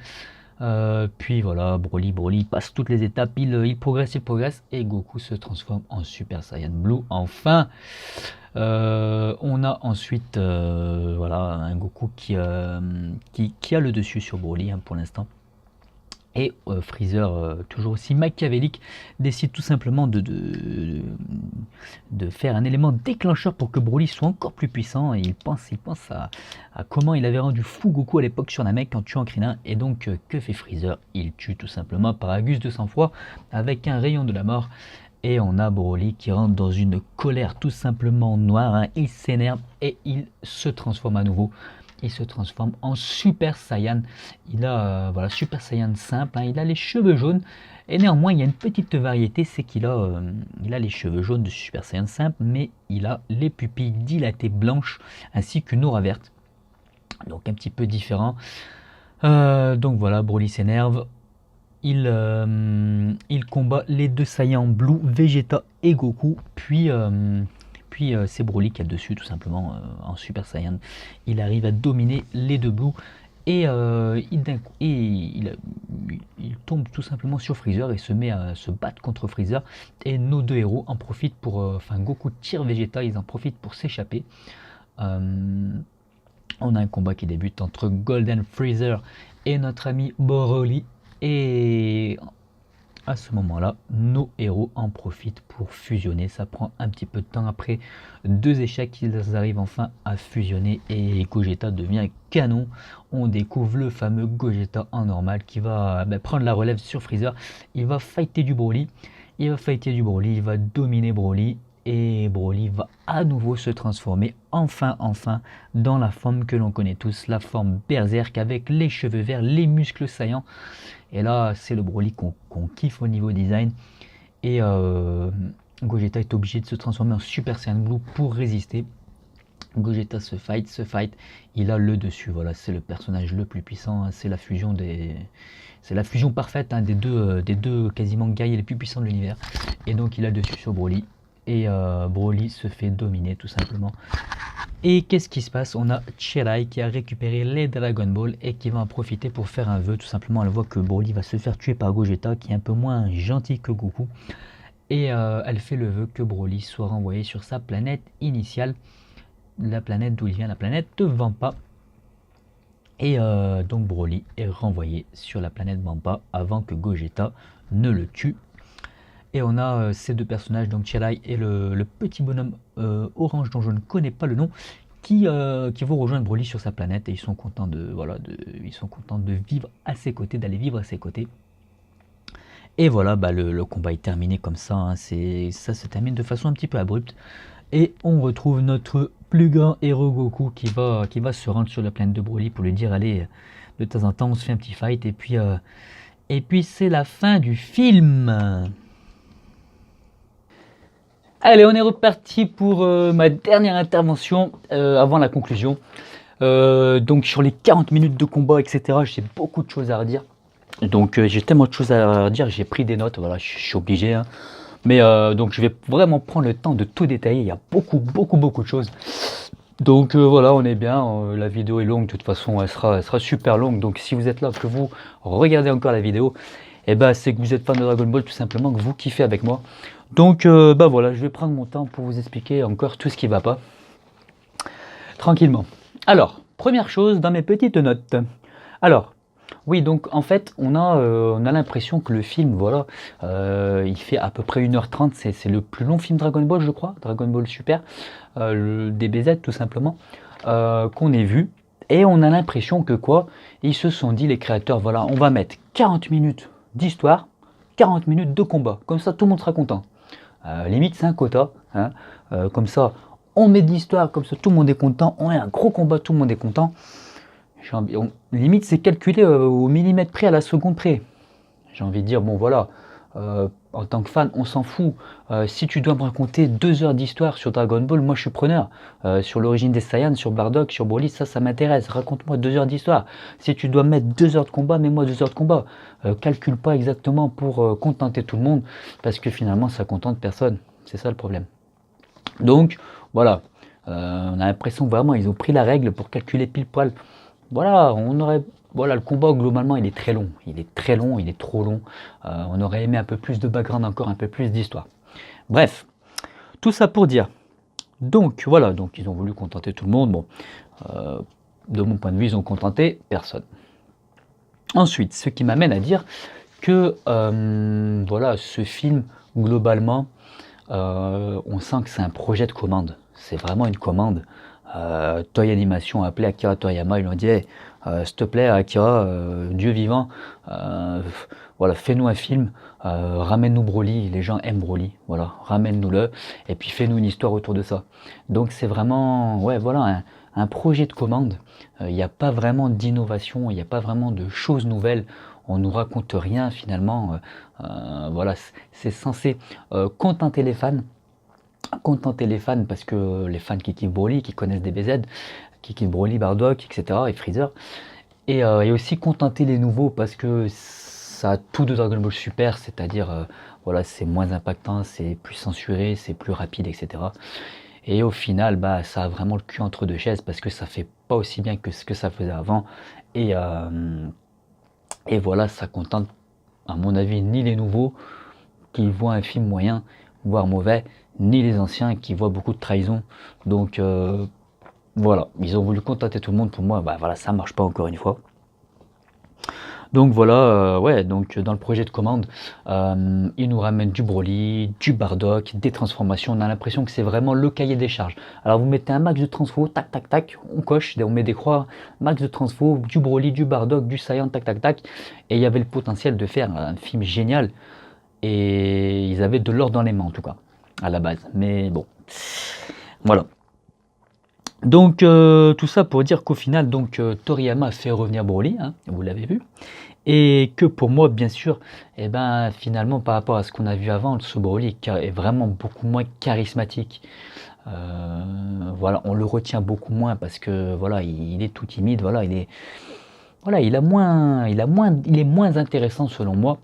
Puis voilà, Broly passe toutes les étapes, il progresse, et Goku se transforme en Super Saiyan Blue. Enfin, on a ensuite un Goku qui a le dessus sur Broly pour l'instant. Et Freezer, toujours aussi machiavélique, décide tout simplement de faire un élément déclencheur pour que Broly soit encore plus puissant. Et il pense à comment il avait rendu fou Goku à l'époque sur Namek en tuant Krillin. Et donc, que fait Freezer? Il tue tout simplement Paragus de sang-froid avec un rayon de la mort. Et on a Broly qui rentre dans une colère tout simplement noire, hein. Il s'énerve et il se transforme à nouveau. Il se transforme en Super Saiyan. Il a Super Saiyan simple, hein. Il a les cheveux jaunes. Et néanmoins, il y a une petite variété, c'est qu'il a les cheveux jaunes de Super Saiyan simple, mais il a les pupilles dilatées blanches, ainsi qu'une aura verte. Donc un petit peu différent. Donc voilà, Broly s'énerve. Il combat les deux Saiyans Blue, Vegeta et Goku, puis c'est Broly qui a le dessus tout simplement en Super Saiyan. Il arrive à dominer les deux Blue et il tombe tout simplement sur Freezer et se met à se battre contre Freezer. Et nos deux héros en profitent Goku tire Vegeta, ils en profitent pour s'échapper. On a un combat qui débute entre Golden Freezer et notre ami Broly. Et à ce moment-là, nos héros en profitent pour fusionner. Ça prend un petit peu de temps. Après 2 échecs, ils arrivent enfin à fusionner et Gogeta devient canon. On découvre le fameux Gogeta en normal qui va prendre la relève sur Freezer. Il va fighter du Broly. Il va dominer Broly. Et Broly va à nouveau se transformer enfin dans la forme que l'on connaît tous, la forme berserk avec les cheveux verts, les muscles saillants. Et là, c'est le Broly qu'on kiffe au niveau design. Et Gogeta est obligé de se transformer en Super Saiyan Blue pour résister. Gogeta se fight. Il a le dessus. Voilà, c'est le personnage le plus puissant. Hein. C'est la fusion parfaite, hein, des deux quasiment guerriers les plus puissants de l'univers. Et donc il a le dessus sur Broly. Et Broly se fait dominer tout simplement. Et qu'est-ce qui se passe? On a Cherai qui a récupéré les Dragon Ball et qui va en profiter pour faire un vœu. Tout simplement, elle voit que Broly va se faire tuer par Gogeta qui est un peu moins gentil que Goku. Et elle fait le vœu que Broly soit renvoyé sur sa planète initiale. La planète d'où il vient, la planète de Vampa. Et donc Broly est renvoyé sur la planète Vampa avant que Gogeta ne le tue. Et on a ces deux personnages, donc Cherai et le petit bonhomme orange dont je ne connais pas le nom, qui vont rejoindre Broly sur sa planète et ils sont contents de vivre à ses côtés, d'aller vivre à ses côtés. Et voilà, le combat est terminé comme ça, hein. Ça se termine de façon un petit peu abrupte. Et on retrouve notre plus grand héros Goku qui va se rendre sur la planète de Broly pour lui dire allez, de temps en temps on se fait un petit fight et puis c'est la fin du film. Allez, on est reparti pour ma dernière intervention avant la conclusion. Donc sur les 40 minutes de combat, etc., j'ai beaucoup de choses à redire. Donc j'ai tellement de choses à redire, j'ai pris des notes, voilà, je suis obligé. Hein. Mais donc je vais vraiment prendre le temps de tout détailler, il y a beaucoup de choses. Donc voilà, on est bien, la vidéo est longue, de toute façon elle sera super longue, donc si vous êtes là, que vous regardez encore la vidéo, et ben c'est que vous êtes fan de Dragon Ball, tout simplement, que vous kiffez avec moi. Donc bah voilà, je vais prendre mon temps pour vous expliquer encore tout ce qui va pas, tranquillement. Alors, première chose dans mes petites notes. Alors, oui, donc en fait, on a l'impression que le film, voilà, il fait à peu près 1h30, c'est le plus long film Dragon Ball, je crois, Dragon Ball Super, le DBZ tout simplement, qu'on ait vu. Et on a l'impression que quoi, ils se sont dit, les créateurs, voilà, on va mettre 40 minutes d'histoire, 40 minutes de combat, comme ça tout le monde sera content. Limite, c'est un quota, hein, comme ça, on met de l'histoire, comme ça tout le monde est content, on a un gros combat, tout le monde est content. Limite, c'est calculé au millimètre près, à la seconde près. J'ai envie de dire, bon voilà, en tant que fan, on s'en fout. Si tu dois me raconter 2 heures d'histoire sur Dragon Ball, moi je suis preneur. Sur l'origine des Saiyans, sur Bardock, sur Broly, ça m'intéresse. Raconte-moi 2 heures d'histoire. Si tu dois mettre 2 heures de combat, mets-moi 2 heures de combat. Calcule pas exactement pour contenter tout le monde, parce que finalement ça contente personne. C'est ça le problème. Donc voilà, on a l'impression vraiment ils ont pris la règle pour calculer pile poil. Voilà, voilà, le combat globalement il est très long, il est trop long. On aurait aimé un peu plus de background, encore un peu plus d'histoire. Bref, tout ça pour dire. Donc voilà, donc ils ont voulu contenter tout le monde. Bon, de mon point de vue, ils ont contenté personne. Ensuite, ce qui m'amène à dire que voilà, ce film globalement, on sent que c'est un projet de commande. C'est vraiment une commande. Toei Animation a appelé Akira Toriyama, ils lui ont dit hey, s'il te plaît Akira, Dieu vivant, voilà, fais-nous un film, ramène-nous Broly, les gens aiment Broly, voilà, ramène-nous-le, et puis fais-nous une histoire autour de ça. Donc c'est vraiment, ouais, voilà, un projet de commande. Il n'y a pas vraiment d'innovation, il n'y a pas vraiment de choses nouvelles. On nous raconte rien finalement. Voilà, c'est censé contenter les fans. Contenter les fans parce que les fans qui kiffent Broly, qui connaissent DBZ, qui kiffent Broly, Bardock, etc. et Freezer. Et aussi contenter les nouveaux parce que ça a tout de Dragon Ball Super, c'est-à-dire voilà, c'est moins impactant, c'est plus censuré, c'est plus rapide, etc. Et au final, bah, ça a vraiment le cul entre deux chaises parce que ça fait pas aussi bien que ce que ça faisait avant. Et, et voilà, ça contente, à mon avis, ni les nouveaux qui voient un film moyen, voire mauvais, ni les anciens qui voient beaucoup de trahison. Donc voilà, ils ont voulu contenter tout le monde. Pour moi, bah voilà, ça marche pas encore une fois. Donc voilà, ouais, donc dans le projet de commande, ils nous ramènent du Broly, du Bardock, des transformations. On a l'impression que c'est vraiment le cahier des charges. Alors vous mettez un max de transfo, tac tac tac, on coche, on met des croix, max de transfo, du Broly, du Bardock, du Saiyan, tac tac tac. Et il y avait le potentiel de faire un film génial. Et ils avaient de l'or dans les mains en tout cas, à la base. Mais bon, voilà. Donc tout ça pour dire qu'au final, donc Toriyama a fait revenir Broly, hein, vous l'avez vu, et que pour moi, bien sûr, eh ben finalement par rapport à ce qu'on a vu avant, ce Broly est vraiment beaucoup moins charismatique. Voilà, on le retient beaucoup moins parce que voilà, il est tout timide, voilà, il est moins intéressant selon moi.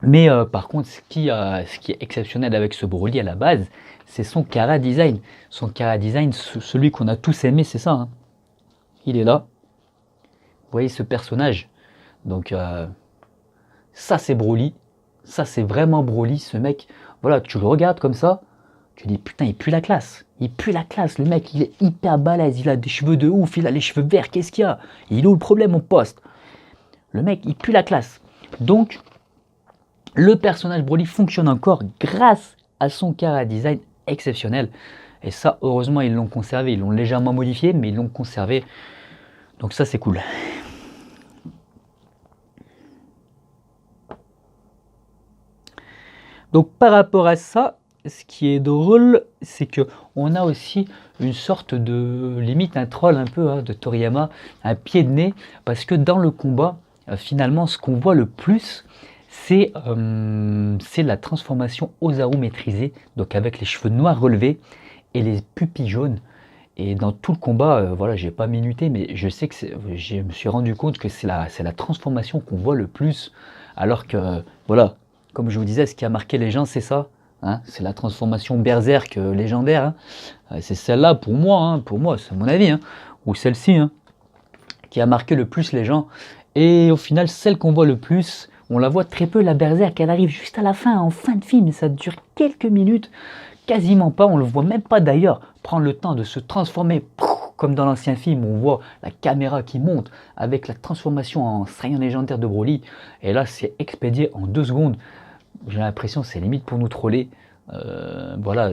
Mais par contre, ce qui est exceptionnel avec ce Broly à la base, c'est son chara design. Son chara design, celui qu'on a tous aimé, c'est ça. Hein. Il est là. Vous voyez ce personnage. Donc ça c'est Broly. Ça c'est vraiment Broly, ce mec. Voilà, tu le regardes comme ça, tu dis putain, il pue la classe. Il pue la classe, le mec, il est hyper balèze, il a des cheveux de ouf, il a les cheveux verts, qu'est-ce qu'il y a? Il est où le problème, mon poste? Le mec, il pue la classe. Donc, le personnage Broly fonctionne encore grâce à son chara design exceptionnel. Et ça, heureusement, ils l'ont conservé. Ils l'ont légèrement modifié, mais ils l'ont conservé. Donc ça, c'est cool. Donc par rapport à ça, ce qui est drôle, c'est que on a aussi une sorte de limite un troll un peu hein, de Toriyama, un pied de nez, parce que dans le combat, finalement, ce qu'on voit le plus, c'est la transformation Ozaru maîtrisée, donc avec les cheveux noirs relevés et les pupilles jaunes. Et dans tout le combat, voilà, j'ai pas minuté, mais je sais que je me suis rendu compte que c'est la transformation qu'on voit le plus, alors que voilà, Comme je vous disais, ce qui a marqué les gens, c'est ça. Hein, c'est la transformation berserk légendaire. Hein. C'est celle-là pour moi, c'est mon avis. Hein, ou celle-ci, hein, qui a marqué le plus les gens. Et au final, celle qu'on voit le plus, on la voit très peu, la berserk. Elle arrive juste à la fin, en fin de film. Ça dure quelques minutes. Quasiment pas, on le voit même pas d'ailleurs prendre le temps de se transformer comme dans l'ancien film où on voit la caméra qui monte avec la transformation en Saiyan légendaire de Broly. Et là, c'est expédié en 2 secondes. J'ai l'impression que c'est limite pour nous troller. Voilà,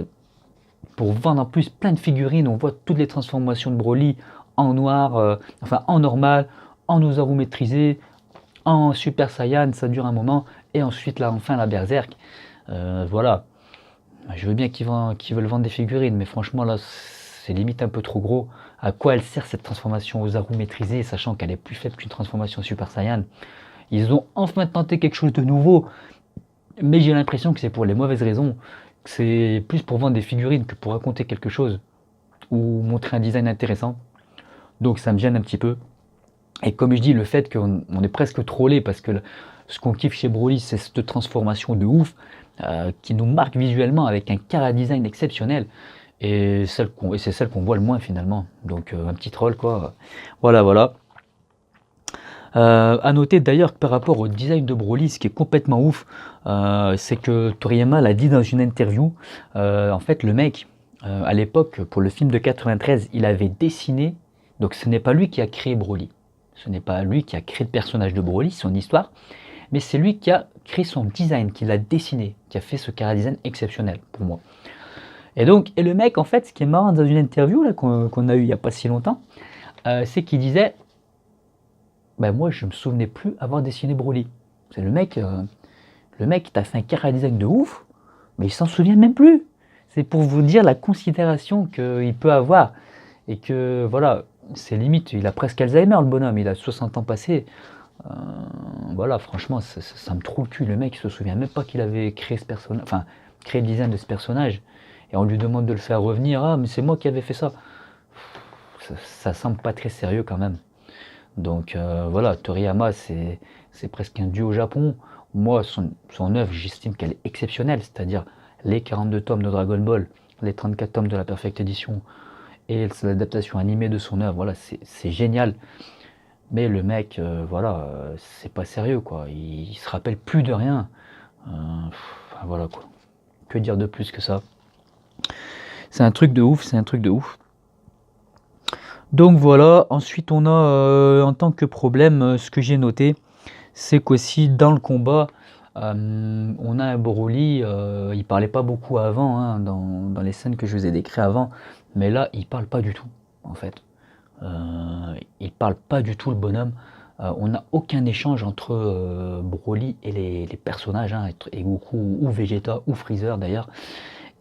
pour vendre en plus plein de figurines, on voit toutes les transformations de Broly en noir, enfin en normal, en Ozaru maîtrisé, en Super Saiyan, ça dure un moment, et ensuite là enfin la Berserk. Voilà, je veux bien qu'ils veulent vendre des figurines, mais franchement là c'est limite un peu trop gros. À quoi elle sert cette transformation Ozaru maîtrisée, sachant qu'elle est plus faible qu'une transformation Super Saiyan? Ils ont enfin tenté quelque chose de nouveau, mais j'ai l'impression que c'est pour les mauvaises raisons. C'est plus pour vendre des figurines que pour raconter quelque chose ou montrer un design intéressant. Donc ça me gêne un petit peu. Et comme je dis, le fait qu'on est presque trollé parce que ce qu'on kiffe chez Broly, c'est cette transformation de ouf qui nous marque visuellement avec un cara design exceptionnel. Et c'est celle qu'on voit le moins finalement. Donc un petit troll quoi. Voilà, voilà. À noter d'ailleurs que par rapport au design de Broly, ce qui est complètement ouf, c'est que Toriyama l'a dit dans une interview. En fait, le mec, à l'époque, pour le film de 93, il avait dessiné. Donc, ce n'est pas lui qui a créé Broly. Ce n'est pas lui qui a créé le personnage de Broly, son histoire, mais c'est lui qui a créé son design, qui l'a dessiné, qui a fait ce cara design exceptionnel pour moi. Et donc, le mec, en fait, ce qui est marrant dans une interview là qu'on a eu il n'y a pas si longtemps, c'est qu'il disait. Ben moi je me souvenais plus avoir dessiné Broly. C'est le mec t'a fait un cara design de ouf, mais il s'en souvient même plus. C'est pour vous dire la considération qu'il peut avoir. Et que voilà, c'est limite, il a presque Alzheimer le bonhomme, il a 60 ans passés. Voilà, franchement, ça me trouve le cul. Le mec il se souvient même pas qu'il avait créé ce personnage, enfin créé le design de ce personnage. Et on lui demande de le faire revenir, ah mais c'est moi qui avais fait ça. Ça semble pas très sérieux quand même. Donc voilà, Toriyama, c'est presque un dieu au Japon. Moi, son œuvre, j'estime qu'elle est exceptionnelle, c'est-à-dire les 42 tomes de Dragon Ball, les 34 tomes de la Perfect Edition et l'adaptation animée de son œuvre, voilà, c'est génial. Mais le mec, voilà, c'est pas sérieux, quoi. Il se rappelle plus de rien. Voilà, quoi. Que dire de plus que ça? C'est un truc de ouf, c'est un truc de ouf. Donc voilà, ensuite on a en tant que problème, ce que j'ai noté, c'est qu'aussi dans le combat, on a un Broly, il parlait pas beaucoup avant, hein, dans les scènes que je vous ai décrites avant, mais là il parle pas du tout en fait. Il parle pas du tout le bonhomme. On n'a aucun échange entre Broly et les personnages, hein, et Goku ou Vegeta ou Freezer d'ailleurs.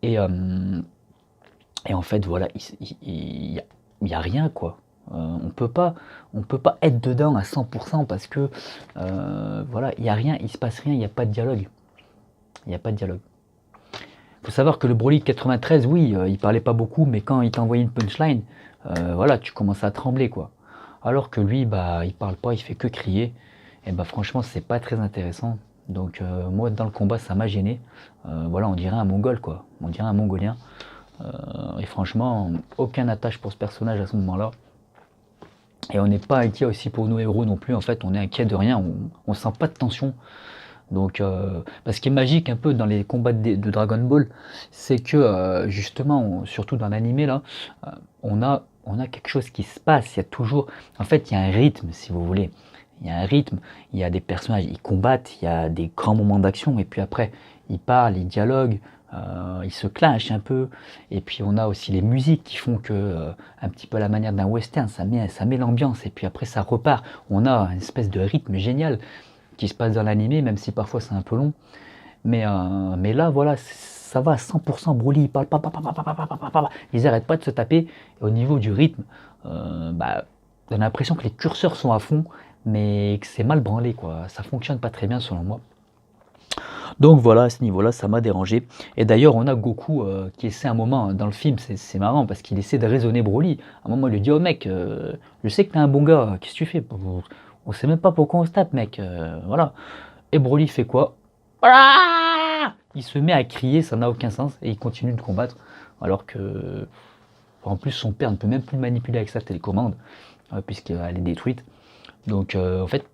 Et, en fait voilà, il y a rien quoi. On peut pas être dedans à 100% parce que voilà, il y a rien, il se passe rien, il n'y a pas de dialogue. Il n'y a pas de dialogue. Faut savoir que le Broly de 93, oui, il parlait pas beaucoup, mais quand il t'envoyait une punchline, voilà, tu commences à trembler quoi. Alors que lui, bah, il parle pas, il fait que crier. Et bah franchement, c'est pas très intéressant. Donc moi, dans le combat, ça m'a gêné. Voilà, on dirait un Mongol quoi, on dirait un Mongolien. Et franchement, aucun attache pour ce personnage à ce moment-là. Et on n'est pas inquiet aussi pour nos héros non plus. En fait, on est inquiet de rien. On sent pas de tension. Donc, ce qui est magique un peu dans les combats de Dragon Ball, c'est que justement, surtout dans l'animé là, on a quelque chose qui se passe. Il y a toujours, en fait, il y a un rythme, si vous voulez. Il y a un rythme. Il y a des personnages, ils combattent. Il y a des grands moments d'action. Et puis après, ils parlent, ils dialoguent. Ils se clashent un peu, et puis on a aussi les musiques qui font que, un petit peu à la manière d'un western, ça met l'ambiance, et puis après ça repart. On a une espèce de rythme génial qui se passe dans l'animé, même si parfois c'est un peu long. Mais là, voilà, ça va à 100%. Broly, il parle, ils n'arrêtent pas de se taper. Et au niveau du rythme, bah, on a l'impression que les curseurs sont à fond, mais que c'est mal branlé, quoi. Ça fonctionne pas très bien selon moi. Donc voilà, à ce niveau-là, ça m'a dérangé. Et d'ailleurs, on a Goku qui essaie un moment dans le film, c'est marrant parce qu'il essaie de raisonner Broly. À un moment, il lui dit: oh mec, je sais que t'es un bon gars, qu'est-ce que tu fais? On sait même pas pourquoi on se tape, mec. Voilà. Et Broly fait quoi? Il se met à crier, ça n'a aucun sens, et il continue de combattre, alors que, en plus, son père ne peut même plus le manipuler avec sa télécommande, puisqu'elle est détruite. Donc, en fait,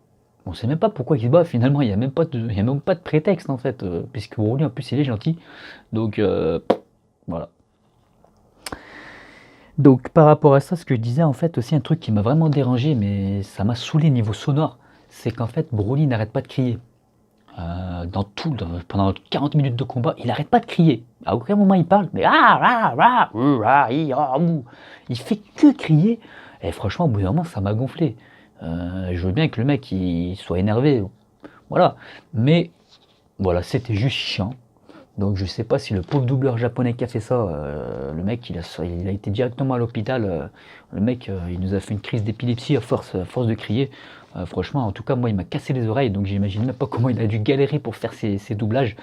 on sait même pas pourquoi il se bat, finalement, il y a même pas de prétexte, en fait, puisque Broly, en plus, il est gentil. Donc, voilà. Donc par rapport à ça, ce que je disais, en fait, aussi un truc qui m'a vraiment dérangé, mais ça m'a saoulé niveau sonore, c'est qu'en fait, Broly n'arrête pas de crier. Pendant 40 minutes de combat, il n'arrête pas de crier. À aucun moment il parle, mais il fait que crier. Et franchement, au bout d'un moment, ça m'a gonflé. Je veux bien que le mec il soit énervé, voilà. Mais voilà, c'était juste chiant. Donc je sais pas si le pauvre doubleur japonais qui a fait ça, le mec il a été directement à l'hôpital, le mec il nous a fait une crise d'épilepsie à force de crier. Franchement, en tout cas moi il m'a cassé les oreilles, donc j'imagine même pas comment il a dû galérer pour faire ses doublages.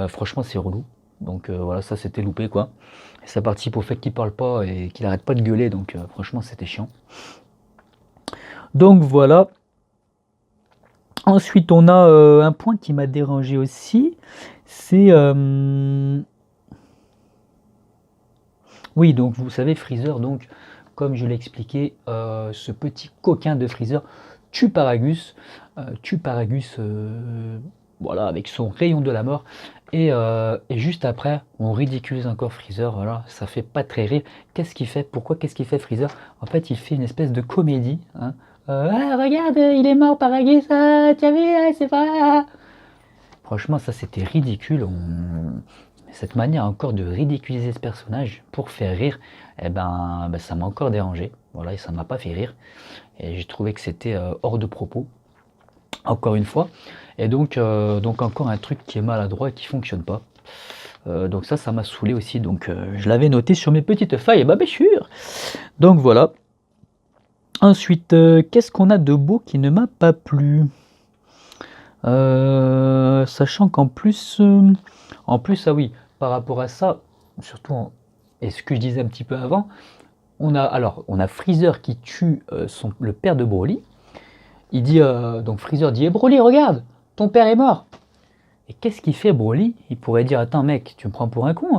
Franchement c'est relou. Donc voilà, ça c'était loupé quoi. Et ça participe au fait qu'il parle pas et qu'il arrête pas de gueuler, donc franchement c'était chiant. Donc voilà. Ensuite on a un point qui m'a dérangé aussi, c'est oui, donc vous savez, Freezer, donc comme je l'ai expliqué, ce petit coquin de Freezer tue Paragus, voilà, avec son rayon de la mort, et juste après, on ridiculise encore Freezer, voilà, ça fait pas très rire. Qu'est-ce qu'il fait? Pourquoi? Qu'est-ce qu'il fait Freezer? En fait, il fait une espèce de comédie, hein. Ah, regarde, il est mort Paragus, ah, tu as vu, ah, c'est pas... Franchement, ça c'était ridicule. Cette manière encore de ridiculiser ce personnage pour faire rire, eh ben, ça m'a encore dérangé. Voilà, et ça m'a pas fait rire. Et j'ai trouvé que c'était hors de propos, encore une fois. Et donc encore un truc qui est maladroit et qui fonctionne pas. Donc ça m'a saoulé aussi. Donc je l'avais noté sur mes petites feuilles. Et bah, bien sûr. Donc voilà. Ensuite, qu'est-ce qu'on a de beau qui ne m'a pas plu? Sachant qu'en plus, ah oui, par rapport à ça, surtout, et ce que je disais un petit peu avant, on a Freezer qui tue le père de Broly. Il dit, donc Freezer dit, Broly, regarde, ton père est mort. Et qu'est-ce qu'il fait Broly? Il pourrait dire, attends mec, tu me prends pour un con,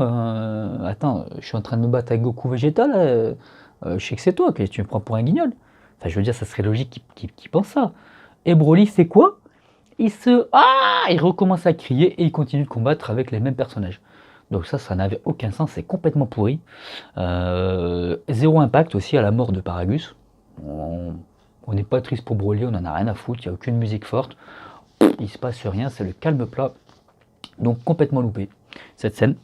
attends, je suis en train de me battre avec Goku Vegeta, là, je sais que c'est toi, que tu me prends pour un guignol. Enfin, je veux dire, ça serait logique qu'il pense ça. Et Broly fait quoi? Il recommence à crier et il continue de combattre avec les mêmes personnages. Donc ça n'avait aucun sens, c'est complètement pourri. Zéro impact aussi à la mort de Paragus. On n'est pas triste pour Broly, on n'en a rien à foutre, il n'y a aucune musique forte. Il se passe rien, c'est le calme plat. Donc complètement loupé, cette scène.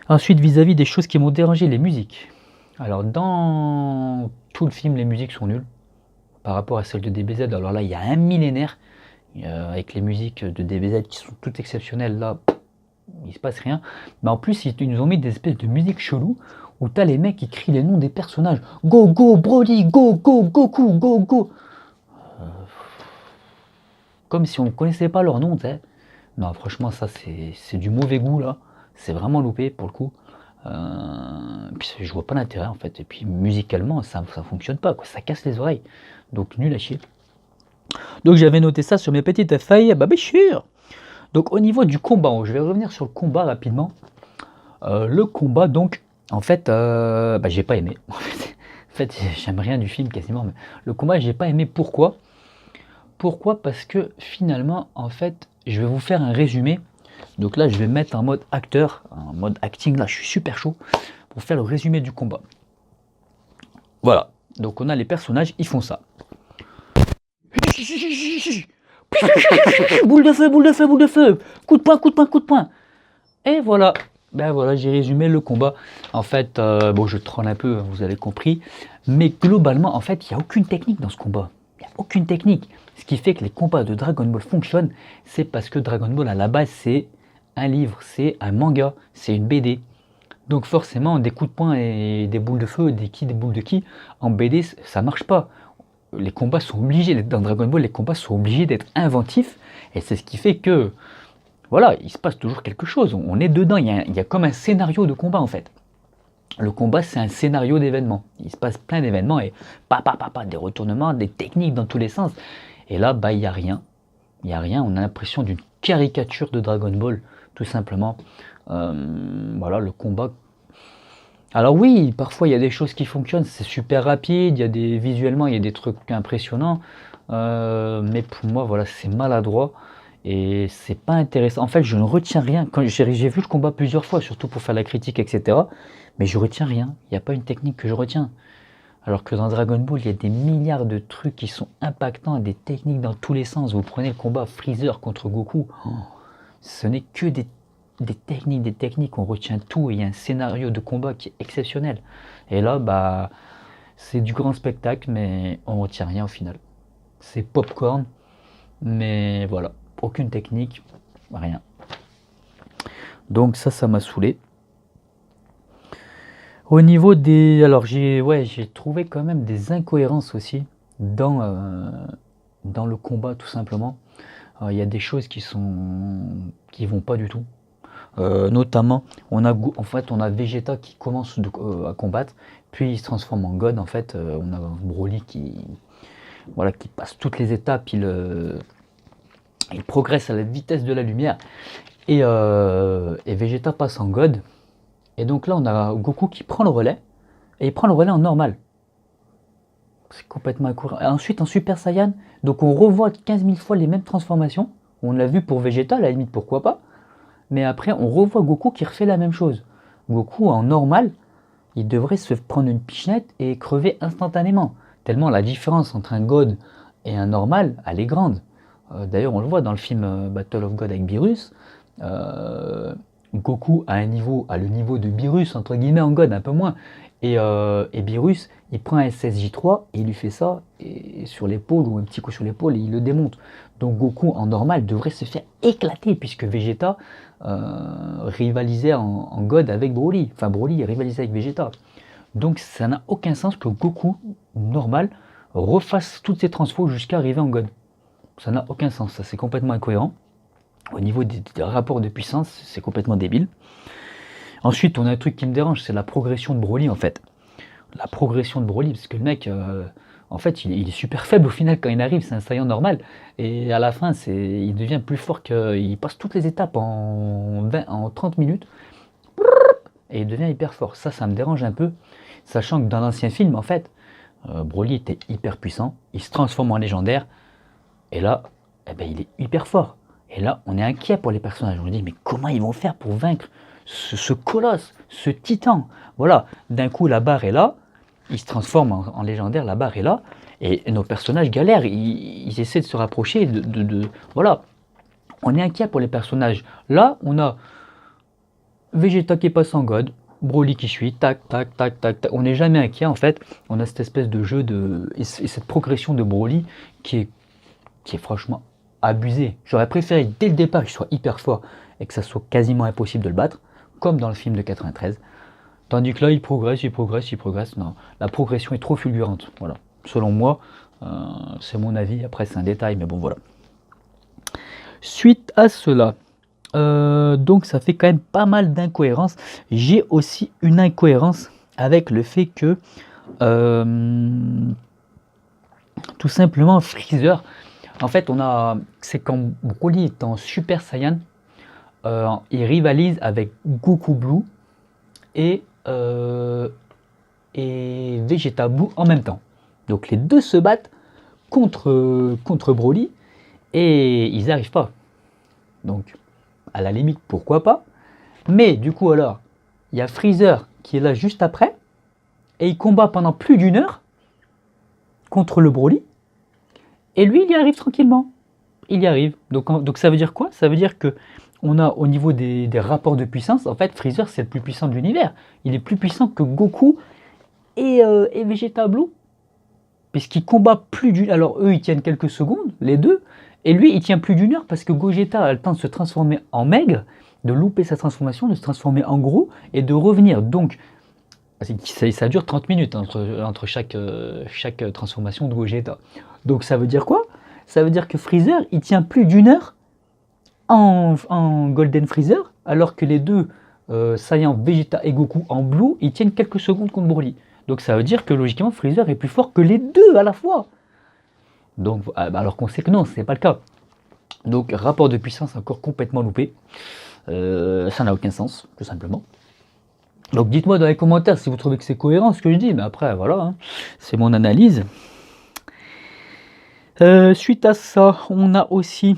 Ensuite, vis-à-vis des choses qui m'ont dérangé, les musiques. Alors dans tout le film, les musiques sont nulles. Par rapport à celle de DBZ, alors là il y a un millénaire, avec les musiques de DBZ qui sont toutes exceptionnelles, là il se passe rien. Mais en plus ils nous ont mis des espèces de musiques cheloues où t'as les mecs qui crient les noms des personnages. Go go Broly, go go Goku, go go. Comme si on ne connaissait pas leur nom, tu sais. Non franchement ça c'est du mauvais goût là, c'est vraiment loupé pour le coup. Puis je vois pas l'intérêt en fait, et puis musicalement ça fonctionne pas quoi, ça casse les oreilles, donc nul à chier. Donc j'avais noté ça sur mes petites feuilles, bah bien sûr. Donc au niveau du combat, je vais revenir sur le combat rapidement. Le combat donc, en fait, j'ai pas aimé. En fait j'aime rien du film quasiment, mais le combat j'ai pas aimé. Pourquoi? Parce que finalement en fait je vais vous faire un résumé. Donc là je vais mettre en mode acteur, en mode acting, là je suis super chaud pour faire le résumé du combat. Voilà, donc on a les personnages, ils font ça. Boule de feu, boule de feu, boule de feu, coup de poing, coup de poing, coup de poing. Et voilà, ben voilà, j'ai résumé le combat. En fait, bon je troll un peu, vous avez compris, mais globalement en fait il n'y a aucune technique dans ce combat. Il n'y a aucune technique. Ce qui fait que les combats de Dragon Ball fonctionnent, c'est parce que Dragon Ball à la base c'est un livre, c'est un manga, c'est une BD. Donc forcément des coups de poing et des boules de feu, des boules de ki, en BD ça marche pas. Les combats sont obligés, dans Dragon Ball les combats sont obligés d'être inventifs, et c'est ce qui fait que, voilà, il se passe toujours quelque chose, on est dedans, il y a comme un scénario de combat en fait. Le combat c'est un scénario d'événements, il se passe plein d'événements et des retournements, des techniques dans tous les sens. Et là, il n'y a rien, on a l'impression d'une caricature de Dragon Ball, tout simplement. Voilà, le combat. Alors oui, parfois il y a des choses qui fonctionnent, c'est super rapide, visuellement il y a des trucs impressionnants, mais pour moi voilà, c'est maladroit et c'est pas intéressant. En fait, je ne retiens rien. Quand j'ai vu le combat plusieurs fois, surtout pour faire la critique, etc. Mais je retiens rien. Il n'y a pas une technique que je retiens. Alors que dans Dragon Ball, il y a des milliards de trucs qui sont impactants, des techniques dans tous les sens. Vous prenez le combat Freezer contre Goku, ce n'est que des techniques, on retient tout et il y a un scénario de combat qui est exceptionnel. Et là, bah, c'est du grand spectacle, mais on retient rien au final. C'est popcorn, mais voilà, aucune technique, rien. Donc ça m'a saoulé. Au niveau des... Alors j'ai trouvé quand même des incohérences aussi dans, le combat tout simplement. Il y a des choses qui vont pas du tout. Notamment, on a Vegeta qui commence à combattre, puis il se transforme en God. En fait, on a Broly qui passe toutes les étapes, il progresse à la vitesse de la lumière, et Vegeta passe en God. Et donc là, on a Goku qui prend le relais, et il prend le relais en normal. C'est complètement incohérent. Et ensuite, en Super Saiyan, donc on revoit 15 000 fois les mêmes transformations. On l'a vu pour Vegeta, à la limite, pourquoi pas. Mais après, on revoit Goku qui refait la même chose. Goku, en normal, il devrait se prendre une pichenette et crever instantanément. Tellement la différence entre un God et un normal, elle est grande. D'ailleurs, on le voit dans le film Battle of God avec Beerus. Goku a le niveau de Beerus, entre guillemets, en God, un peu moins. Et Beerus, il prend un SSJ3 et il lui fait ça sur l'épaule, ou un petit coup sur l'épaule, et il le démonte. Donc Goku, en normal, devrait se faire éclater, puisque Vegeta rivalisait en God avec Broly. Enfin, Broly rivalisait avec Vegeta. Donc ça n'a aucun sens que Goku, normal, refasse toutes ses transfos jusqu'à arriver en God. Ça n'a aucun sens, ça c'est complètement incohérent. Au niveau des rapports de puissance, c'est complètement débile. Ensuite, on a un truc qui me dérange, c'est la progression de Broly en fait. La progression de Broly, parce que le mec, en fait, il est super faible au final quand il arrive, c'est un Saiyan normal. Et à la fin, il devient plus fort il passe toutes les étapes en 30 minutes. Et il devient hyper fort. Ça me dérange un peu, sachant que dans l'ancien film, en fait, Broly était hyper puissant, il se transforme en légendaire, et là, il est hyper fort. Et là, on est inquiet pour les personnages. On se dit, mais comment ils vont faire pour vaincre ce colosse, ce titan? Voilà, d'un coup, la barre est là, il se transforme en légendaire, la barre est là, et nos personnages galèrent, ils essaient de se rapprocher, voilà. On est inquiet pour les personnages. Là, on a Vegeta qui passe en God, Broly qui suit, tac, tac, tac, tac, tac. On n'est jamais inquiet, en fait. On a cette espèce de jeu et cette progression de Broly qui est franchement abusé. J'aurais préféré dès le départ qu'il soit hyper fort et que ça soit quasiment impossible de le battre, comme dans le film de 93. Tandis que là, il progresse. Non, la progression est trop fulgurante. Voilà. Selon moi, c'est mon avis. Après, c'est un détail, mais bon, voilà. Suite à cela, donc ça fait quand même pas mal d'incohérences. J'ai aussi une incohérence avec le fait que tout simplement Freezer, en fait c'est quand Broly est en Super Saiyan, il rivalise avec Goku Blue et Vegeta Blue en même temps. Donc les deux se battent contre Broly et ils n'y arrivent pas. Donc à la limite, pourquoi pas. Mais du coup alors, il y a Freezer qui est là juste après et il combat pendant plus d'1 heure contre le Broly. Et lui, il y arrive tranquillement. Il y arrive. Donc ça veut dire quoi? Ça veut dire que on a au niveau des rapports de puissance, en fait, Freezer, c'est le plus puissant de l'univers. Il est plus puissant que Goku et Vegeta Blue. Puisqu'il combat plus d'1 heure. Alors eux, ils tiennent quelques secondes, les deux. Et lui, il tient plus d'1 heure parce que Gogeta a le temps de se transformer en maigre, de louper sa transformation, de se transformer en gros et de revenir. Donc, ça dure 30 minutes entre chaque transformation de Gogeta. Donc ça veut dire quoi? Ça veut dire que Freezer, il tient plus d'1 heure en Golden Freezer, alors que les deux Saiyans Vegeta et Goku en Blue, ils tiennent quelques secondes contre Broly. Donc ça veut dire que logiquement, Freezer est plus fort que les deux à la fois. Donc, alors qu'on sait que non, ce n'est pas le cas. Donc rapport de puissance encore complètement loupé. Ça n'a aucun sens, tout simplement. Donc dites-moi dans les commentaires si vous trouvez que c'est cohérent ce que je dis, mais après voilà, hein, c'est mon analyse. Suite à ça, on a aussi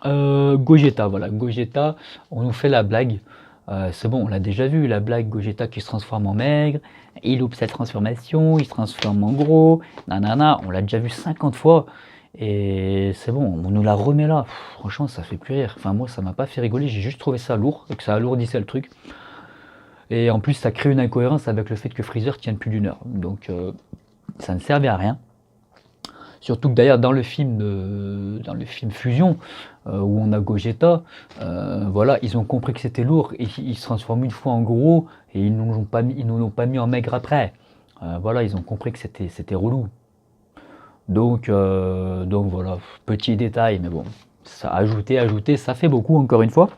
Gogeta. Voilà, Gogeta, on nous fait la blague. C'est bon, on l'a déjà vu, la blague Gogeta qui se transforme en maigre, il loupe sa transformation, il se transforme en gros, nanana, on l'a déjà vu 50 fois. Et c'est bon, on nous la remet là. Pff, franchement, ça fait plus rire. Enfin, moi, ça m'a pas fait rigoler, j'ai juste trouvé ça lourd et que ça alourdissait le truc. Et en plus, ça crée une incohérence avec le fait que Freezer tienne plus d'1 heure. Donc, ça ne servait à rien. Surtout que d'ailleurs, dans le film Fusion, où on a Gogeta, voilà, ils ont compris que c'était lourd et ils se transforment une fois en gros et ils ne nous l'ont pas mis en maigre après. Voilà, ils ont compris que c'était relou. Donc voilà, petit détail, mais bon, ça ajouter, ça fait beaucoup encore une fois.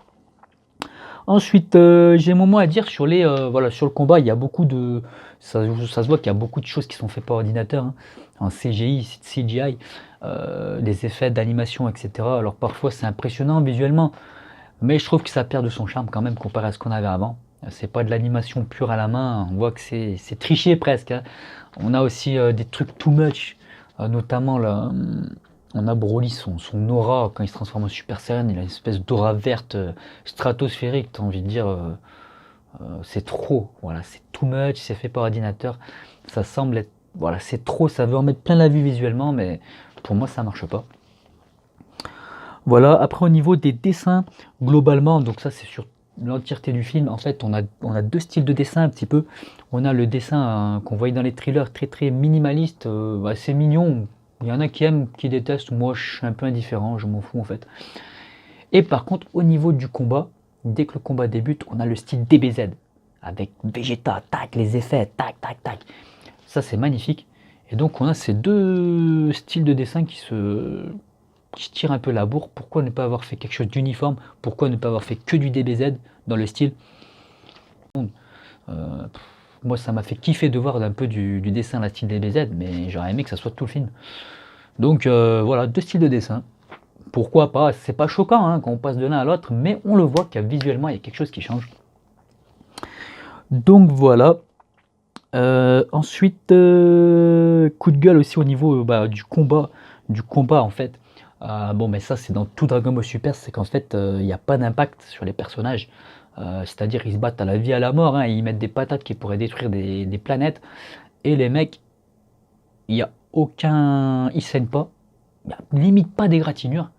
Ensuite, j'ai un moment à dire sur voilà, sur le combat. Il y a beaucoup de, ça se voit qu'il y a beaucoup de choses qui sont faites par ordinateur, hein, en CGI, des effets d'animation, etc. Alors parfois c'est impressionnant visuellement, mais je trouve que ça perd de son charme quand même comparé à ce qu'on avait avant. C'est pas de l'animation pure à la main, on voit que c'est triché presque, hein. On a aussi des trucs too much, notamment là, on a Broly, son aura, quand il se transforme en Super Saiyan, il a une espèce d'aura verte stratosphérique, t'as envie de dire, c'est trop, voilà, c'est too much, c'est fait par ordinateur, ça semble être, voilà, c'est trop, ça veut en mettre plein la vue visuellement, mais pour moi ça marche pas. Voilà, après au niveau des dessins, globalement, donc ça c'est sur l'entièreté du film, en fait on a deux styles de dessin un petit peu. On a le dessin qu'on voyait dans les thrillers, très très minimaliste, assez mignon. Il y en a qui aiment, qui détestent, moi je suis un peu indifférent, je m'en fous en fait. Et par contre au niveau du combat, dès que le combat débute, on a le style DBZ, avec Vegeta, tac, les effets, tac, tac, tac. Ça c'est magnifique. Et donc on a ces deux styles de dessin qui se tirent un peu la bourre. Pourquoi ne pas avoir fait quelque chose d'uniforme? Pourquoi ne pas avoir fait que du DBZ dans le style? Moi ça m'a fait kiffer de voir un peu du dessin à la style DBZ, mais j'aurais aimé que ça soit tout le film. Donc voilà, deux styles de dessin. Pourquoi pas? C'est pas choquant hein, quand on passe de l'un à l'autre, mais on le voit qu'il y a visuellement il y a quelque chose qui change. Donc voilà. Ensuite, coup de gueule aussi au niveau du combat en fait. Bon, mais ça c'est dans tout Dragon Ball Super, c'est qu'en fait il n'y a pas d'impact sur les personnages. C'est-à-dire ils se battent à la vie à la mort, hein, ils mettent des patates qui pourraient détruire des planètes. Et les mecs, il n'y a aucun. Ils saignent pas, il n'y a limite pas d'égratignure.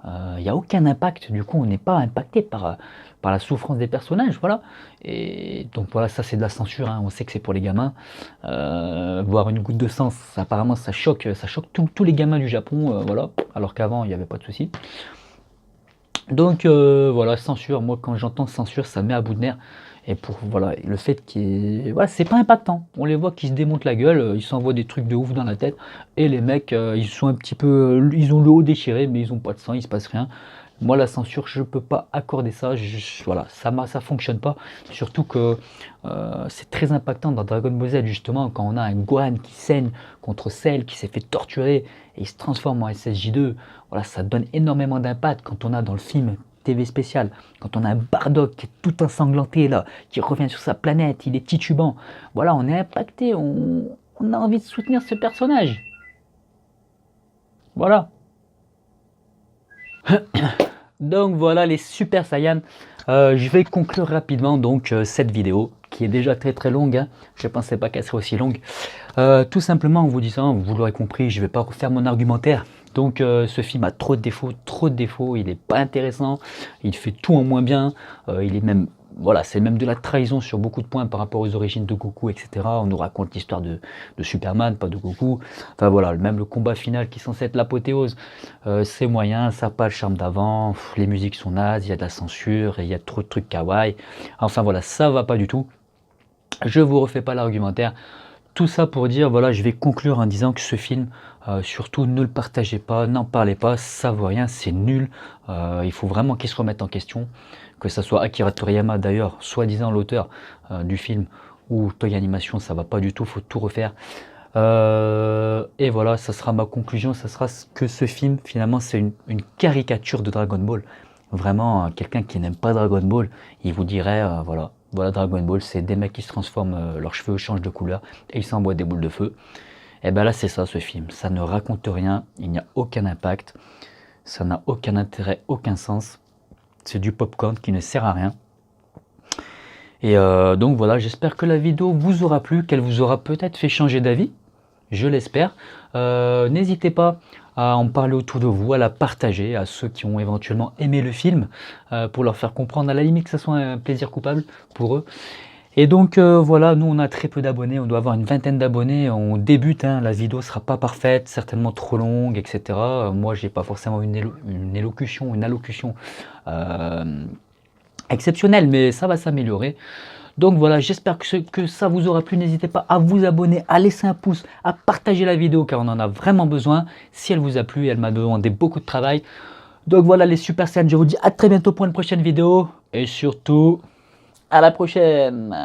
Il n'y a aucun impact, du coup on n'est pas impacté par la souffrance des personnages, voilà. Et donc voilà, ça c'est de la censure, hein. On sait que c'est pour les gamins. Voir une goutte de sang, apparemment ça choque tous les gamins du Japon, voilà, alors qu'avant il n'y avait pas de souci. Donc voilà, censure, moi quand j'entends censure, ça me met à bout de nerfs. Et pour voilà, le fait qu'il voilà, c'est pas impactant. On les voit qui se démontent la gueule, ils s'envoient des trucs de ouf dans la tête. Et les mecs, ils sont un petit peu. Ils ont le haut déchiré, mais ils ont pas de sang, il se passe rien. Moi, la censure, je peux pas accorder ça. Voilà, ça fonctionne pas. Surtout que c'est très impactant dans Dragon Ball Z, justement, quand on a un Gohan qui saigne contre Cell qui s'est fait torturer et il se transforme en SSJ2. Voilà, ça donne énormément d'impact quand on a dans le film TV spécial, quand on a un Bardock qui est tout ensanglanté là, qui revient sur sa planète, il est titubant. Voilà, on est impacté, on a envie de soutenir ce personnage. Voilà. Donc voilà les Super Saiyans. Je vais conclure rapidement donc cette vidéo qui est déjà très très longue, hein. Je ne pensais pas qu'elle serait aussi longue. Tout simplement en vous disant, vous l'aurez compris, je ne vais pas refaire mon argumentaire. Donc ce film a trop de défauts, il n'est pas intéressant, il fait tout en moins bien, il est même, voilà, c'est même de la trahison sur beaucoup de points par rapport aux origines de Goku, etc. On nous raconte l'histoire de Superman, pas de Goku. Enfin voilà, même le combat final qui est censé être l'apothéose, c'est moyen, ça n'a pas le charme d'avant, les musiques sont nazes, il y a de la censure, il y a trop de trucs kawaii. Enfin voilà, ça va pas du tout. Je vous refais pas l'argumentaire. Tout ça pour dire, voilà, je vais conclure en disant que ce film, surtout ne le partagez pas, n'en parlez pas, ça vaut rien, c'est nul. Il faut vraiment qu'il se remette en question, que ce soit Akira Toriyama d'ailleurs, soi-disant l'auteur du film, ou Toei Animation, ça va pas du tout, faut tout refaire. Et voilà, ça sera ma conclusion, ça sera que ce film, finalement, c'est une caricature de Dragon Ball. Vraiment, quelqu'un qui n'aime pas Dragon Ball, il vous dirait, voilà, voilà Dragon Ball, c'est des mecs qui se transforment, leurs cheveux changent de couleur et ils s'envoient des boules de feu. Et ben là, c'est ça ce film. Ça ne raconte rien, il n'y a aucun impact, ça n'a aucun intérêt, aucun sens. C'est du popcorn qui ne sert à rien. Et donc voilà, j'espère que la vidéo vous aura plu, qu'elle vous aura peut-être fait changer d'avis. Je l'espère. N'hésitez pas à en parler autour de vous, à la partager à ceux qui ont éventuellement aimé le film, pour leur faire comprendre à la limite que ça soit un plaisir coupable pour eux. Et donc voilà, nous on a très peu d'abonnés, on doit avoir une vingtaine d'abonnés, on débute, hein, la vidéo sera pas parfaite, certainement trop longue, etc. Moi j'ai pas forcément une allocution exceptionnelle, mais ça va s'améliorer. Donc voilà, j'espère que ça vous aura plu. N'hésitez pas à vous abonner, à laisser un pouce, à partager la vidéo car on en a vraiment besoin. Si elle vous a plu, elle m'a demandé beaucoup de travail. Donc voilà les Super Saiyans, je vous dis à très bientôt pour une prochaine vidéo. Et surtout, à la prochaine!